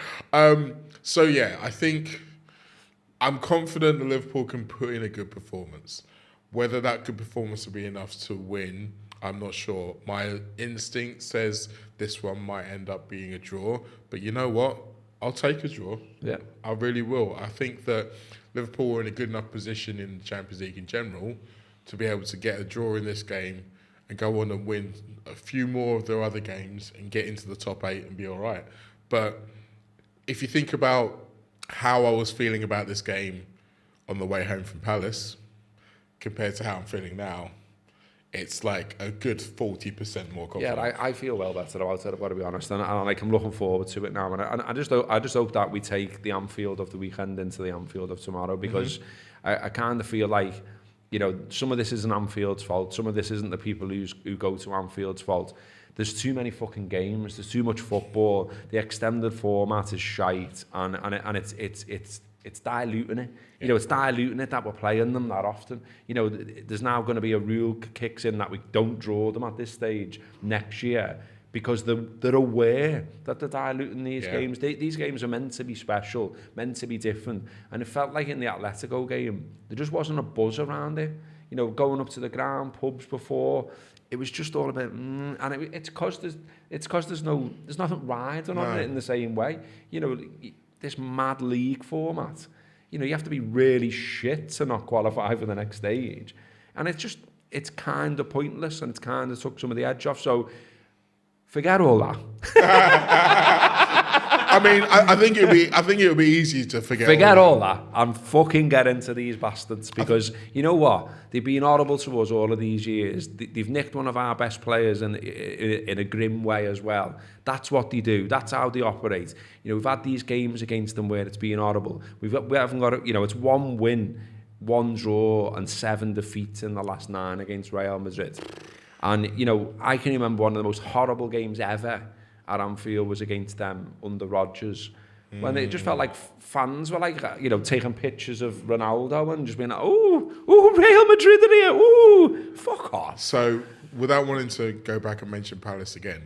So, yeah, I think I'm confident that Liverpool can put in a good performance. Whether that good performance will be enough to win, I'm not sure. My instinct says this one might end up being a draw. But you know what? I'll take a draw. Yeah. I really will. I think that Liverpool are in a good enough position in the Champions League in general to be able to get a draw in this game and go on and win a few more of their other games and get into the top 8 and be all right. But if you think about how I was feeling about this game on the way home from Palace compared to how I'm feeling now, it's like a good 40% more confident. Yeah, I feel well better about it, I've got to be honest, and like I'm looking forward to it now. And I just hope that we take the Anfield of the weekend into the Anfield of tomorrow, because I kind of feel like, you know, some of this isn't Anfield's fault, some of this isn't the people who go to Anfield's fault. There's too many fucking games, there's too much football, the extended format is shite, and it's diluting it. You know, it's diluting it that we're playing them that often. You know, there's now going to be a rule kicks in that we don't draw them at this stage next year, because they're aware that they're diluting these games. These games are meant to be special, meant to be different. And it felt like in the Atletico game, there just wasn't a buzz around it. You know, going up to the ground, pubs before, it was just all about, and it's because there's nothing riding on it in the same way. You know, this mad league format, you know, you have to be really shit to not qualify for the next stage, and it's kind of pointless, and it's kind of took some of the edge off. So forget all that. I mean, I think it would be easy to forget all that and fucking get into these bastards, because you know what? They've been horrible to us all of these years. They've nicked one of our best players in a grim way as well. That's what they do. That's how they operate. You know, we've had these games against them where it's been horrible. We haven't got, you know, it's 1 win, 1 draw and 7 defeats in the last 9 against Real Madrid. And, you know, I can remember one of the most horrible games ever at Anfield was against them under Rodgers, when it just felt like fans were like, you know, taking pictures of Ronaldo and just being like, oh, Real Madrid in here, ooh, fuck off. So, without wanting to go back and mention Palace again,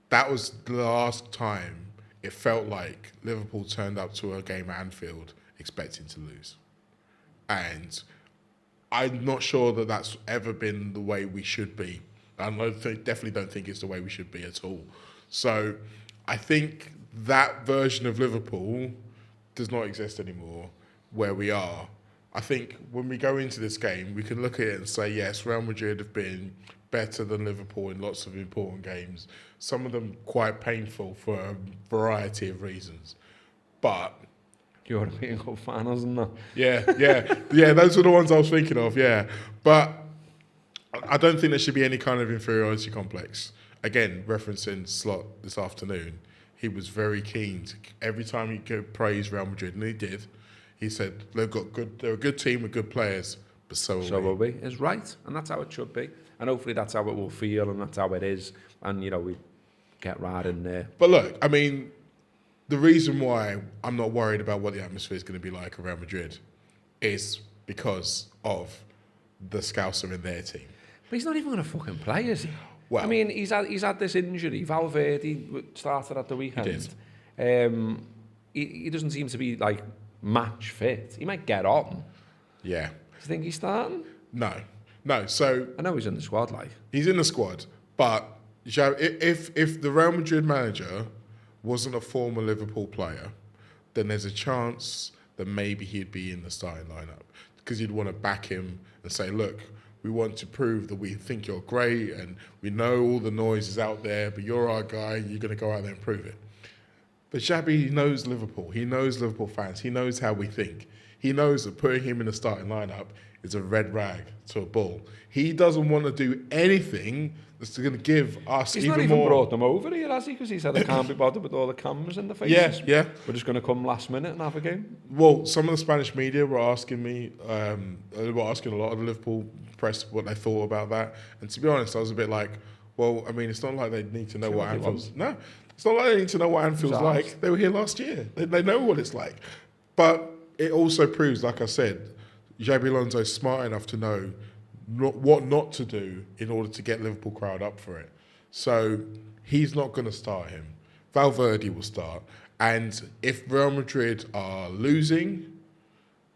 that was the last time it felt like Liverpool turned up to a game at Anfield expecting to lose. And I'm not sure that that's ever been the way we should be. I definitely don't think it's the way we should be at all. So I think that version of Liverpool does not exist anymore where we are. I think when we go into this game, we can look at it and say, yes, Real Madrid have been better than Liverpool in lots of important games, some of them quite painful for a variety of reasons. But European Cup finals and that. Yeah, those are the ones I was thinking of, yeah. But I don't think there should be any kind of inferiority complex. Again, referencing Slot this afternoon, he was very keen to, every time he could praise Real Madrid, and he did, he said, they're a good team with good players, but so are we. Is right, and that's how it should be. And hopefully that's how it will feel, and that's how it is. And, you know, we get right in there. But look, I mean, the reason why I'm not worried about what the atmosphere is going to be like at Real Madrid is because of the Scouser in their team. But he's not even going to fucking play, is he? Well, I mean, he's had this injury. Valverde started at the weekend. He did. He doesn't seem to be, like, match fit. He might get on. Yeah. Do you think he's starting? No. So I know he's in the squad, like. He's in the squad, but if the Real Madrid manager wasn't a former Liverpool player, then there's a chance that maybe he'd be in the starting lineup, because you'd want to back him and say, look, we want to prove that we think you're great and we know all the noise is out there, but you're our guy, you're going to go out there and prove it. But Xabi knows Liverpool. He knows Liverpool fans. He knows how we think. He knows that putting him in the starting lineup is a red rag to a bull. He doesn't want to do anything that's going to give us He's even more. not even brought them over here, has he? Because he said I can't be bothered with all the cameras in the faces. Yeah. We're just going to come last minute and have a game. Well, some of the Spanish media were asking me, they were asking a lot of the Liverpool press what they thought about that. And to be honest, I was a bit like, well, I mean, it's not like they need to know what Anfield's... No, it's not like they need to know what Anfield's like. They were here last year. They know what it's like. But it also proves, like I said, Xabi Alonso's smart enough to know what not to do in order to get Liverpool crowd up for it. So he's not going to start him. Valverde will start. And if Real Madrid are losing,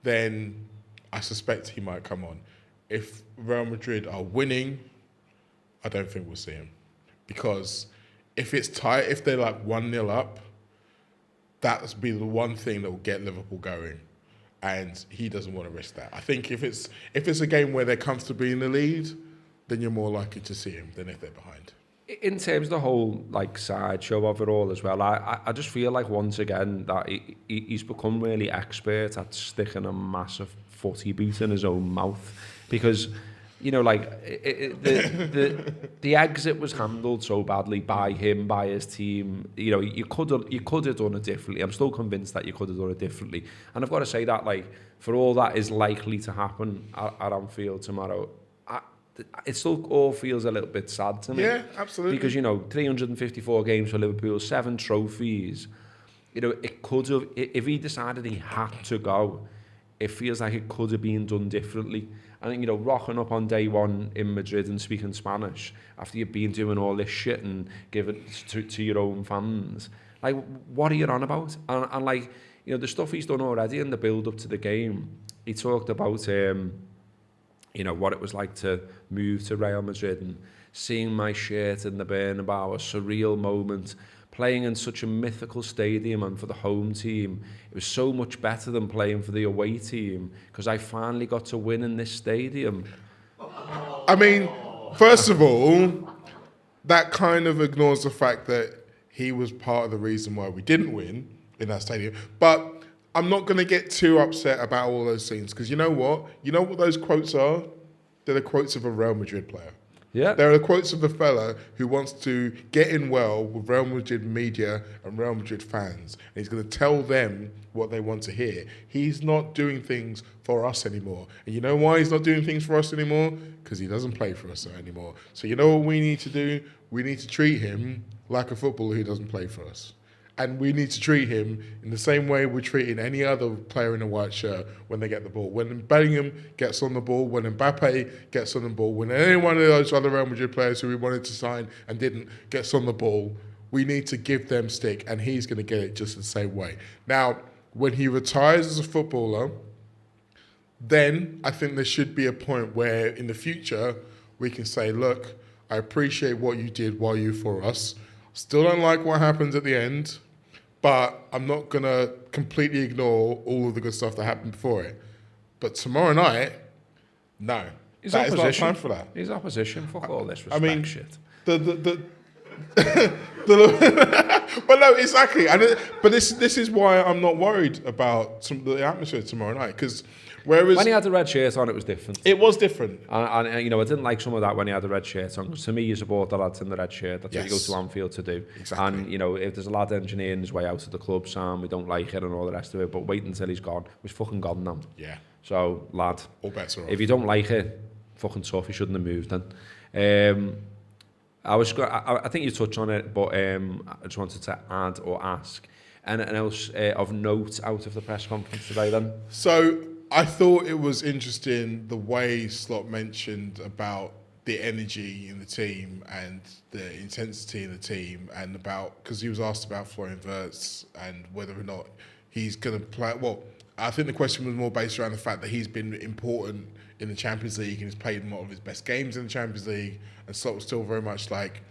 then I suspect he might come on. If Real Madrid are winning, I don't think we'll see him. Because if it's tight, if they're like 1-0 up, that'll be the one thing that will get Liverpool going. And he doesn't want to risk that. I think if it's a game where they're comfortably in the lead, then you're more likely to see him than if they're behind. In terms of the whole like sideshow of it all as well, I just feel like once again that he's become really expert at sticking a massive footy boot in his own mouth, because you know, like the exit was handled so badly by him, by his team. You know, you could have done it differently. I'm still convinced that you could have done it differently. And I've got to say that, like, for all that is likely to happen at Anfield tomorrow, it still all feels a little bit sad to me. Yeah, absolutely. Because, you know, 354 games for Liverpool, 7 trophies. You know, it could have, if he decided he had to go, it feels like it could have been done differently. I think, you know, rocking up on day one in Madrid and speaking Spanish after you've been doing all this shit and give it to your own fans. Like, what are you on about? And like, you know, the stuff he's done already in the build-up to the game, he talked about, you know, what it was like to move to Real Madrid and seeing my shirt in the Bernabeu, a surreal moment, playing in such a mythical stadium and for the home team. It was so much better than playing for the away team because I finally got to win in this stadium. I mean, first of all, that kind of ignores the fact that he was part of the reason why we didn't win in that stadium. But I'm not going to get too upset about all those things because you know what? You know what those quotes are? They're the quotes of a Real Madrid player. Yeah. They're the quotes of the fella who wants to get in well with Real Madrid media and Real Madrid fans. And he's going to tell them what they want to hear. He's not doing things for us anymore. And you know why he's not doing things for us anymore? Because he doesn't play for us anymore. So you know what we need to do? We need to treat him like a footballer who doesn't play for us. And we need to treat him in the same way we're treating any other player in a white shirt when they get the ball. When Bellingham gets on the ball, when Mbappe gets on the ball, when any one of those other Real Madrid players who we wanted to sign and didn't gets on the ball, we need to give them stick, and he's going to get it just the same way. Now, when he retires as a footballer, then I think there should be a point where in the future we can say, look, I appreciate what you did while you were for us. Still don't like what happens at the end, but I'm not going to completely ignore all of the good stuff that happened before it. But tomorrow night, no. That is not time for that. He's opposition. Fuck all this respect shit. But no, exactly. But this is why I'm not worried about the atmosphere tomorrow night. Because whereas when he had the red shirt on, it was different. It was different. And you know, I didn't like some of that when he had the red shirt on. Because to me, you support the lads in the red shirt. That's what you go to Anfield to do. Exactly. And you know, if there's a lad engineering his way out of the club, Sam, we don't like it and all the rest of it. But wait until he's gone. He's fucking gone now. Yeah. So, lad, all bets are off. If you don't like it, fucking tough. You shouldn't have moved then. I think you touched on it, but I just wanted to add or ask anything else of note out of the press conference today then? So I thought it was interesting the way Slot mentioned about the energy in the team and the intensity in the team, and about, because he was asked about Florian Wirtz and whether or not he's going to play. Well, I think the question was more based around the fact that he's been important in the Champions League and he's played a lot of his best games in the Champions League, and Slot was still very much like,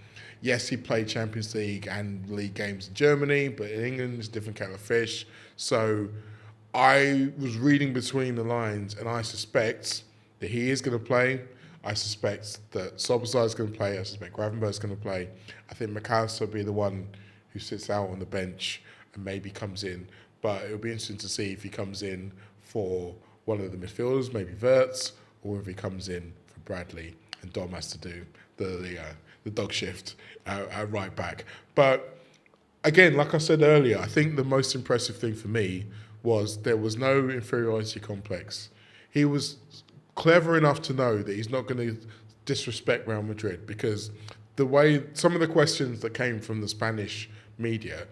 yes, he played Champions League and league games in Germany, but in England it's a different kettle of fish. So I was reading between the lines, and I suspect that he is going to play. I suspect that Szoboszlai is going to play. I suspect Gravenberch is going to play. I think McAllister will be the one who sits out on the bench and maybe comes in. But it'll be interesting to see if he comes in for one of the midfielders, maybe Wirtz, or if he comes in for Bradley and Dom has to do the dog shift at right back. But again, like I said earlier, I think the most impressive thing for me was there was no inferiority complex. He was clever enough to know that he's not going to disrespect Real Madrid, because the way some of the questions that came from the Spanish media,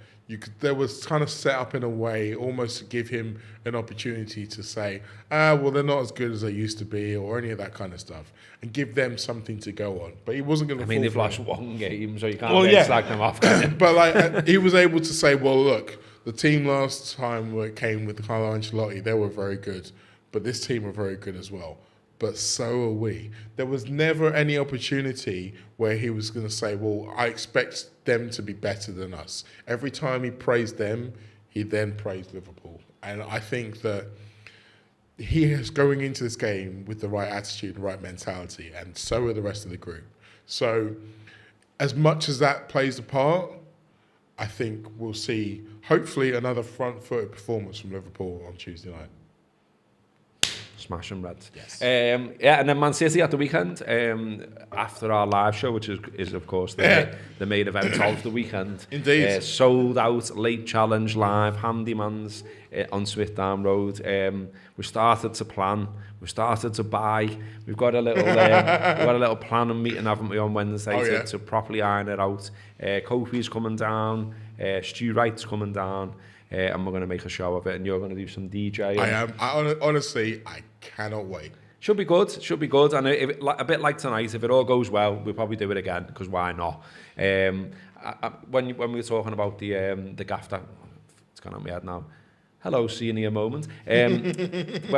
there was kind of set up in a way almost to give him an opportunity to say, well, they're not as good as they used to be, or any of that kind of stuff, and give them something to go on. But he wasn't going to. I mean, they've lost one game, so you can't really slag them off. Can you? But like, he was able to say, well, look, the team last time where it came with Carlo Ancelotti, they were very good, but this team are very good as well. But so are we. There was never any opportunity where he was going to say, well, I expect them to be better than us. Every time he praised them, he then praised Liverpool. And I think that he is going into this game with the right attitude and right mentality, and so are the rest of the group. So as much as that plays a part, I think we'll see, hopefully, another front-footed performance from Liverpool on Tuesday night. Smashing Reds. Yes. Yeah, and then Man City at the weekend, after our live show, which is of course the main event of the weekend. Indeed. Sold out, late challenge live, handymans on Smithdown Road. We started to plan, we started to buy. We've got a little planning meeting, haven't we, on Wednesday to properly iron it out. Kofi's coming down, Stu Wright's coming down. And we're going to make a show of it, and you're going to do some DJing. I am. Honestly, I cannot wait. Should be good. And a bit like tonight, if it all goes well, we'll probably do it again, because why not? When we were talking about the gaffer, it's gone on my head now. Hello, senior moment. When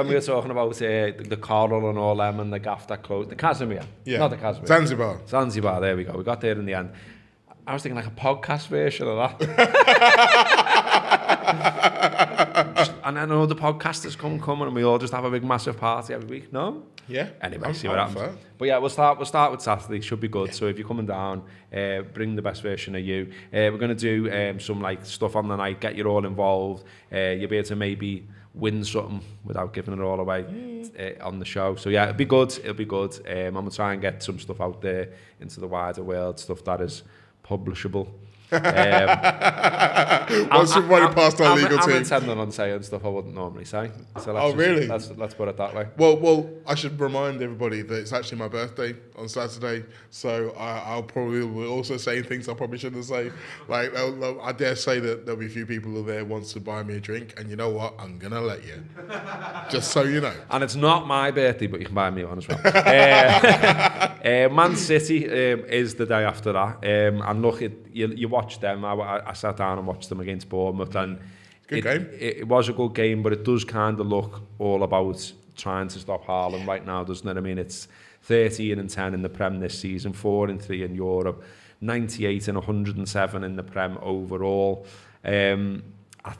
we were talking about the coral and all them and the gaff that closed, the Casimir, not the Casimir. Zanzibar, there we go. We got there in the end. I was thinking like a podcast version of that. And I know the podcasters come and we all just have a big massive party every week. No? Yeah. Anyway, see what happens. But yeah, we'll start with Saturday. Should be good. Yeah. So if you're coming down, bring the best version of you. We're going to do some like stuff on the night, get you all involved. You'll be able to maybe win something without giving it all away on the show. So yeah, it'll be good. I'm going to try and get some stuff out there into the wider world, stuff that is publishable. Once we've run past our legal team. I'm intending on saying stuff I wouldn't normally say. So really? Let's put it that way. Well, I should remind everybody that it's actually my birthday on Saturday, so I'll probably will also say things I probably shouldn't say. Like, I dare say that there'll be a few people who there wants to buy me a drink, and you know what? I'm gonna let you. Just so you know. And it's not my birthday, but you can buy me one as well. Man City is the day after that, and look, you watch them. I sat down and watched them against Bournemouth, and it was a good game, but it does kind of look all about trying to stop Haaland right now, doesn't it? I mean, it's 13-10 in the Prem this season, 4-3 in Europe, 98 and 107 in the Prem overall. I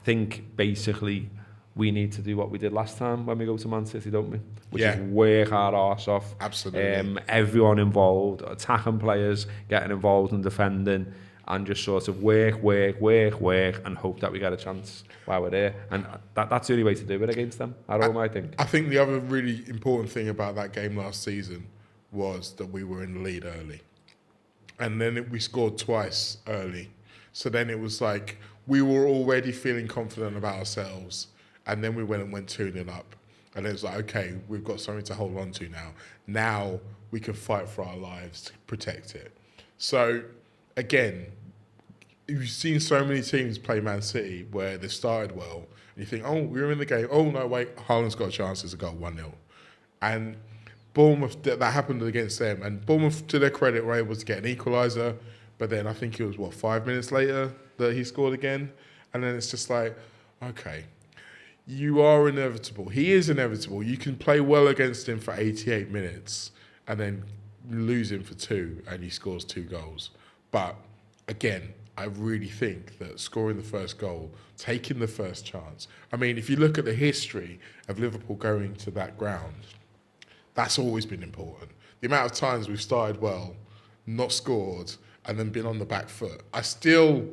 think basically we need to do what we did last time when we go to Man City, don't we? Which is work our arse off. Absolutely. Everyone involved, attacking players, getting involved in defending, and just sort of work, and hope that we get a chance while we're there. And that's the only way to do it against them at home, I think. I think the other really important thing about that game last season was that we were in the lead early. And then we scored twice early. So then it was like we were already feeling confident about ourselves. And then we went 2-0 up. And it was like, okay, we've got something to hold on to now. Now we can fight for our lives to protect it. So, again, you've seen so many teams play Man City where they started well, and you think, oh, we're in the game. Oh, no, wait, Haaland's got a chance to go 1-0. And Bournemouth, that happened against them. And Bournemouth, to their credit, were able to get an equaliser. But then I think it was, 5 minutes later that he scored again? And then it's just like, okay, you are inevitable. He is inevitable. You can play well against him for 88 minutes and then lose him for 2 and he scores 2 goals. But again, I really think that scoring the first goal, taking the first chance. I mean, if you look at the history of Liverpool going to that ground, that's always been important. The amount of times we've started well, not scored, and then been on the back foot. I still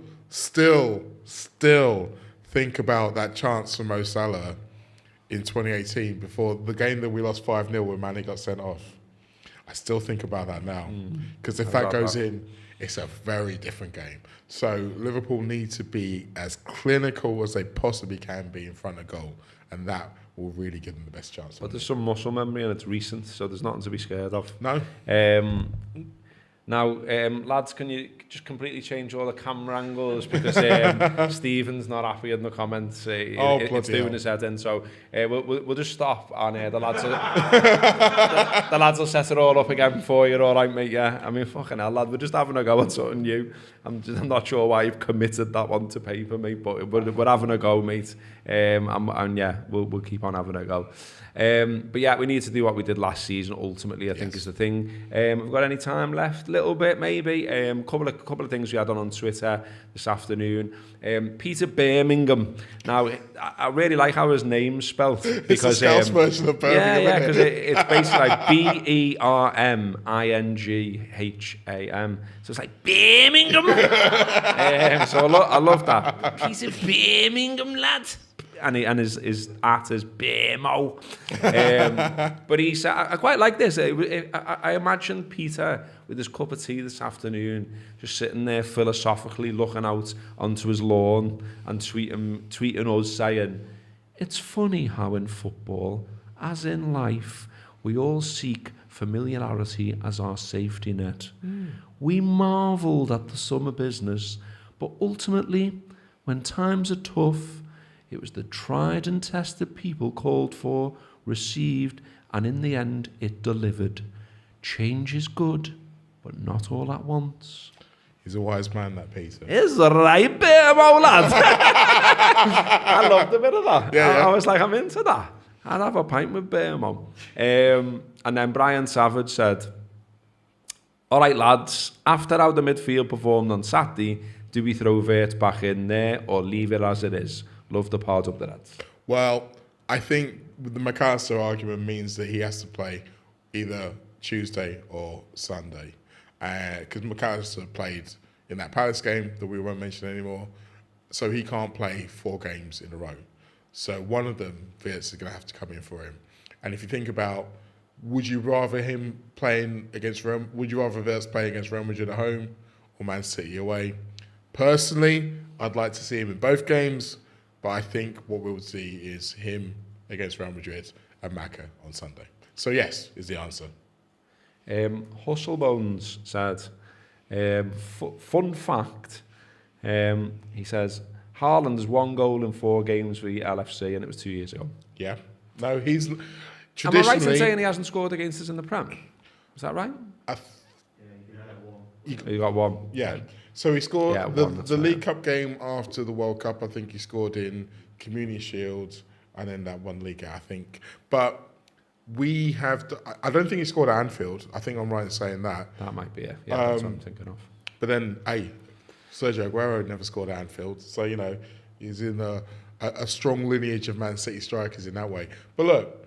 think about that chance for Mo Salah in 2018 before the game that we lost 5-0 when Manny got sent off. I still think about that now because if that goes in, it's a very different game. So Liverpool need to be as clinical as they possibly can be in front of goal, and that will really give them the best chance. But there's some muscle memory and it's recent, so there's nothing to be scared of. No. Now, lads, can you just completely change all the camera angles because Stephen's not happy in the comments. It's doing his head in, so we'll just stop and the lads will set it all up again for you, all right, mate? Yeah, I mean, fucking hell, lad, we're just having a go at something new. I'm not sure why you've committed that one to paper, mate, but we're having a go, mate. And yeah, we'll keep on having a go. But yeah, we need to do what we did last season. Ultimately, I think is the thing. We've got any time left? Little bit, maybe. Couple of things we had on Twitter this afternoon. Peter Birmingham. Now, I really like how his name's spelt because it's a Scouse version of Birmingham. Yeah, because it's basically like Bermingham. So it's like Birmingham. So I love that. Peter Birmingham, lad. And his art is BMO. But I quite like this. I imagine Peter with his cup of tea this afternoon, just sitting there philosophically looking out onto his lawn and tweeting us saying, "It's funny how in football, as in life, we all seek familiarity as our safety net. We marvelled at the summer business, but ultimately, when times are tough, it was the tried and tested people called for, received, and in the end, it delivered. Change is good, but not all at once." He's a wise man, that Peter. Is the right bit, lad. I loved a bit of that. Yeah. I was like, I'm into that. I'd have a pint with Birmo. And then Brian Savage said, "All right, lads, after how the midfield performed on Saturday, do we throw Vert back in there or leave it as it is? Love the pod up the Reds." Well, I think the McAllister argument means that he has to play either Tuesday or Sunday. Because McAllister played in that Palace game that we won't mention anymore. So he can't play 4 games in a row. So one of them, Wirtz, is going to have to come in for him. And if you think about, would you rather him playing against Real, would you rather Wirtz play against Real Madrid at home or Man City away? Personally, I'd like to see him in both games. But I think what we'll see is him against Real Madrid and Maka on Sunday. So yes, is the answer. Hustlebones said, fun fact, he says, Haaland has 1 goal in 4 games for the LFC and it was 2 years ago. Yeah. No, he's traditionally... Am I right in saying he hasn't scored against us in the Prem? Is that right? He got 1. Yeah. So he scored the right. League Cup game after the World Cup. I think he scored in Community Shield and then that one league, I think. But we have... I don't think he scored at Anfield. I think I'm right in saying that. That might be it. Yeah, that's what I'm thinking of. But then, Sergio Aguero never scored at Anfield. So, he's in a strong lineage of Man City strikers in that way. But look,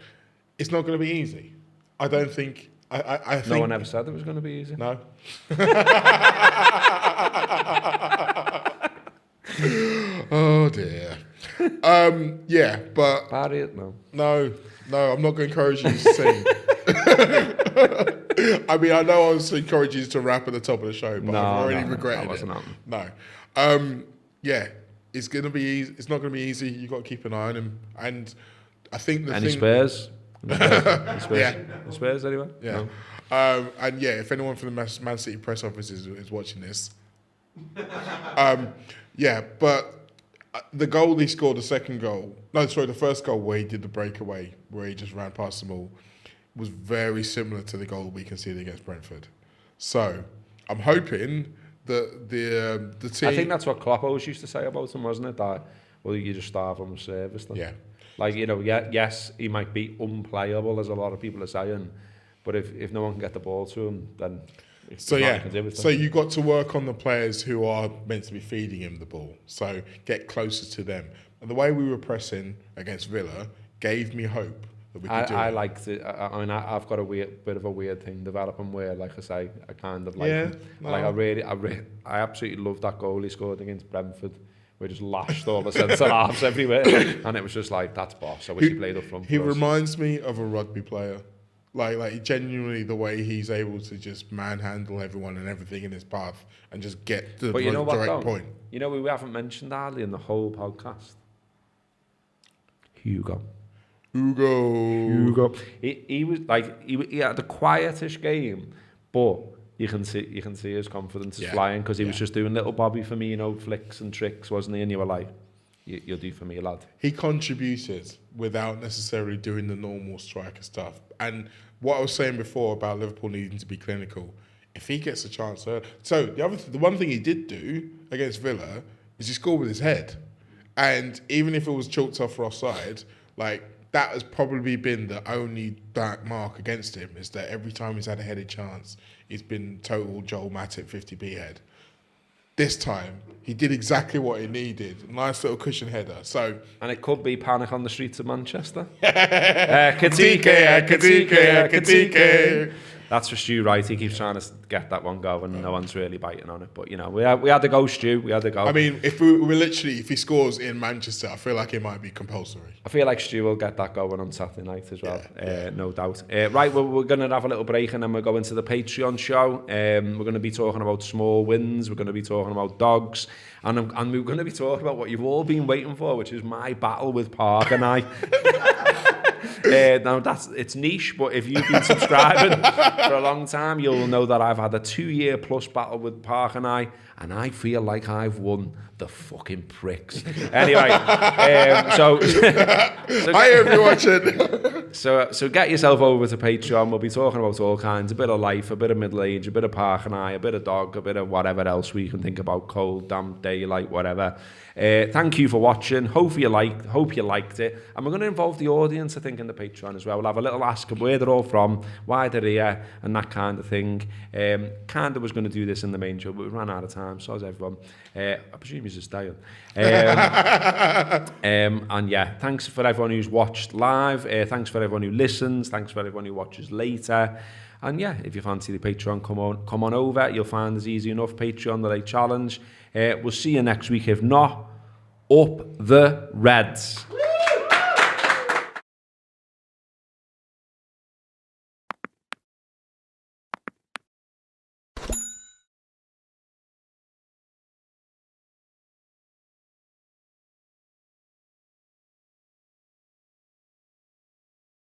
it's not going to be easy. I don't think... I think no one ever said it was going to be easy. No. Oh dear. Yeah, but Barry it, no. No, I'm not going to encourage you to sing. I mean, I know I was encouraging you to rap at the top of the show, but I've already regretted it. No. Yeah, it's going to be easy. It's not going to be easy. You've got to keep an eye on him. And I think the Any thing... Spurs? Yeah. Spurs, anyone? Yeah. No. And yeah, if anyone from the Man City press office is watching this, yeah, but the goal he scored, the first goal where he did the breakaway, where he just ran past them all, was very similar to the goal we conceded against Brentford. So I'm hoping that the team... I think that's what Klopp always used to say about him, wasn't it? That, well, you just starve him with service. Then. Yeah. Like, yes, he might be unplayable, as a lot of people are saying, but if no one can get the ball to him, then... So you got to work on the players who are meant to be feeding him the ball. So get closer to them. And the way we were pressing against Villa gave me hope that we could do it. I liked it. I mean, I've got a bit of a weird thing developing where, like I say, I kind of like him. No. Like I absolutely loved that goal he scored against Brentford, We just lashed all the centre halves everywhere, and it was just like, that's boss. I wish he played up front. He reminds me of a rugby player, like genuinely the way he's able to just manhandle everyone and everything in his path and just get to the direct point. You know, we haven't mentioned hardly in the whole podcast. Hugo. He was like he had the quietish game, but you can see his confidence is flying because he was just doing little Bobby Firmino flicks and tricks, wasn't he? And you were like, you'll do for me, lad. He contributed without necessarily doing the normal striker stuff. And what I was saying before about Liverpool needing to be clinical, if he gets a chance early. So the one thing he did do against Villa is he scored with his head. And even if it was chalked off for offside, like that has probably been the only dark mark against him, is that every time he's had a headed chance, he's been total Joel Matip 50p head. This time, he did exactly what he needed. Nice little cushion header. So, and it could be panic on the streets of Manchester. Katike. That's for Stu, right? He keeps trying to get that one going, and no one's really biting on it. But, you know, we had to go, Stu. We had to go. I mean, if he scores in Manchester, I feel like it might be compulsory. I feel like Stu will get that going on Saturday night as well, no doubt. Right, well, we're going to have a little break, and then we'll go into the Patreon show. We're going to be talking about small wins. We're going to be talking about dogs. And we're going to be talking about what you've all been waiting for, which is my battle with Park and I. Now it's niche, but if you've been subscribing for a long time, you'll know that I've had a 2-year plus battle with Park and I feel like I've won the fucking pricks. Anyway, so I hope you're watching. So get yourself over to Patreon. We'll be talking about all kinds, a bit of life, a bit of middle age, a bit of Park and I, a bit of dog, a bit of whatever else we can think about, cold, damp, daylight, whatever. Thank you for watching. Hope you liked it. And we're going to involve the audience, I think, in the Patreon as well. We'll have a little ask of where they're all from, why they're here, and that kind of thing. Kind of was going to do this in the main show, but we ran out of time, so has everyone. I presume he's just dying. And yeah, thanks for everyone who's watched live. Thanks for everyone who listens. Thanks for everyone who watches later. And yeah, if you fancy the Patreon, come on over. You'll find it's easy enough. Patreon, the late challenge. We'll see you next week. If not, up the Reds.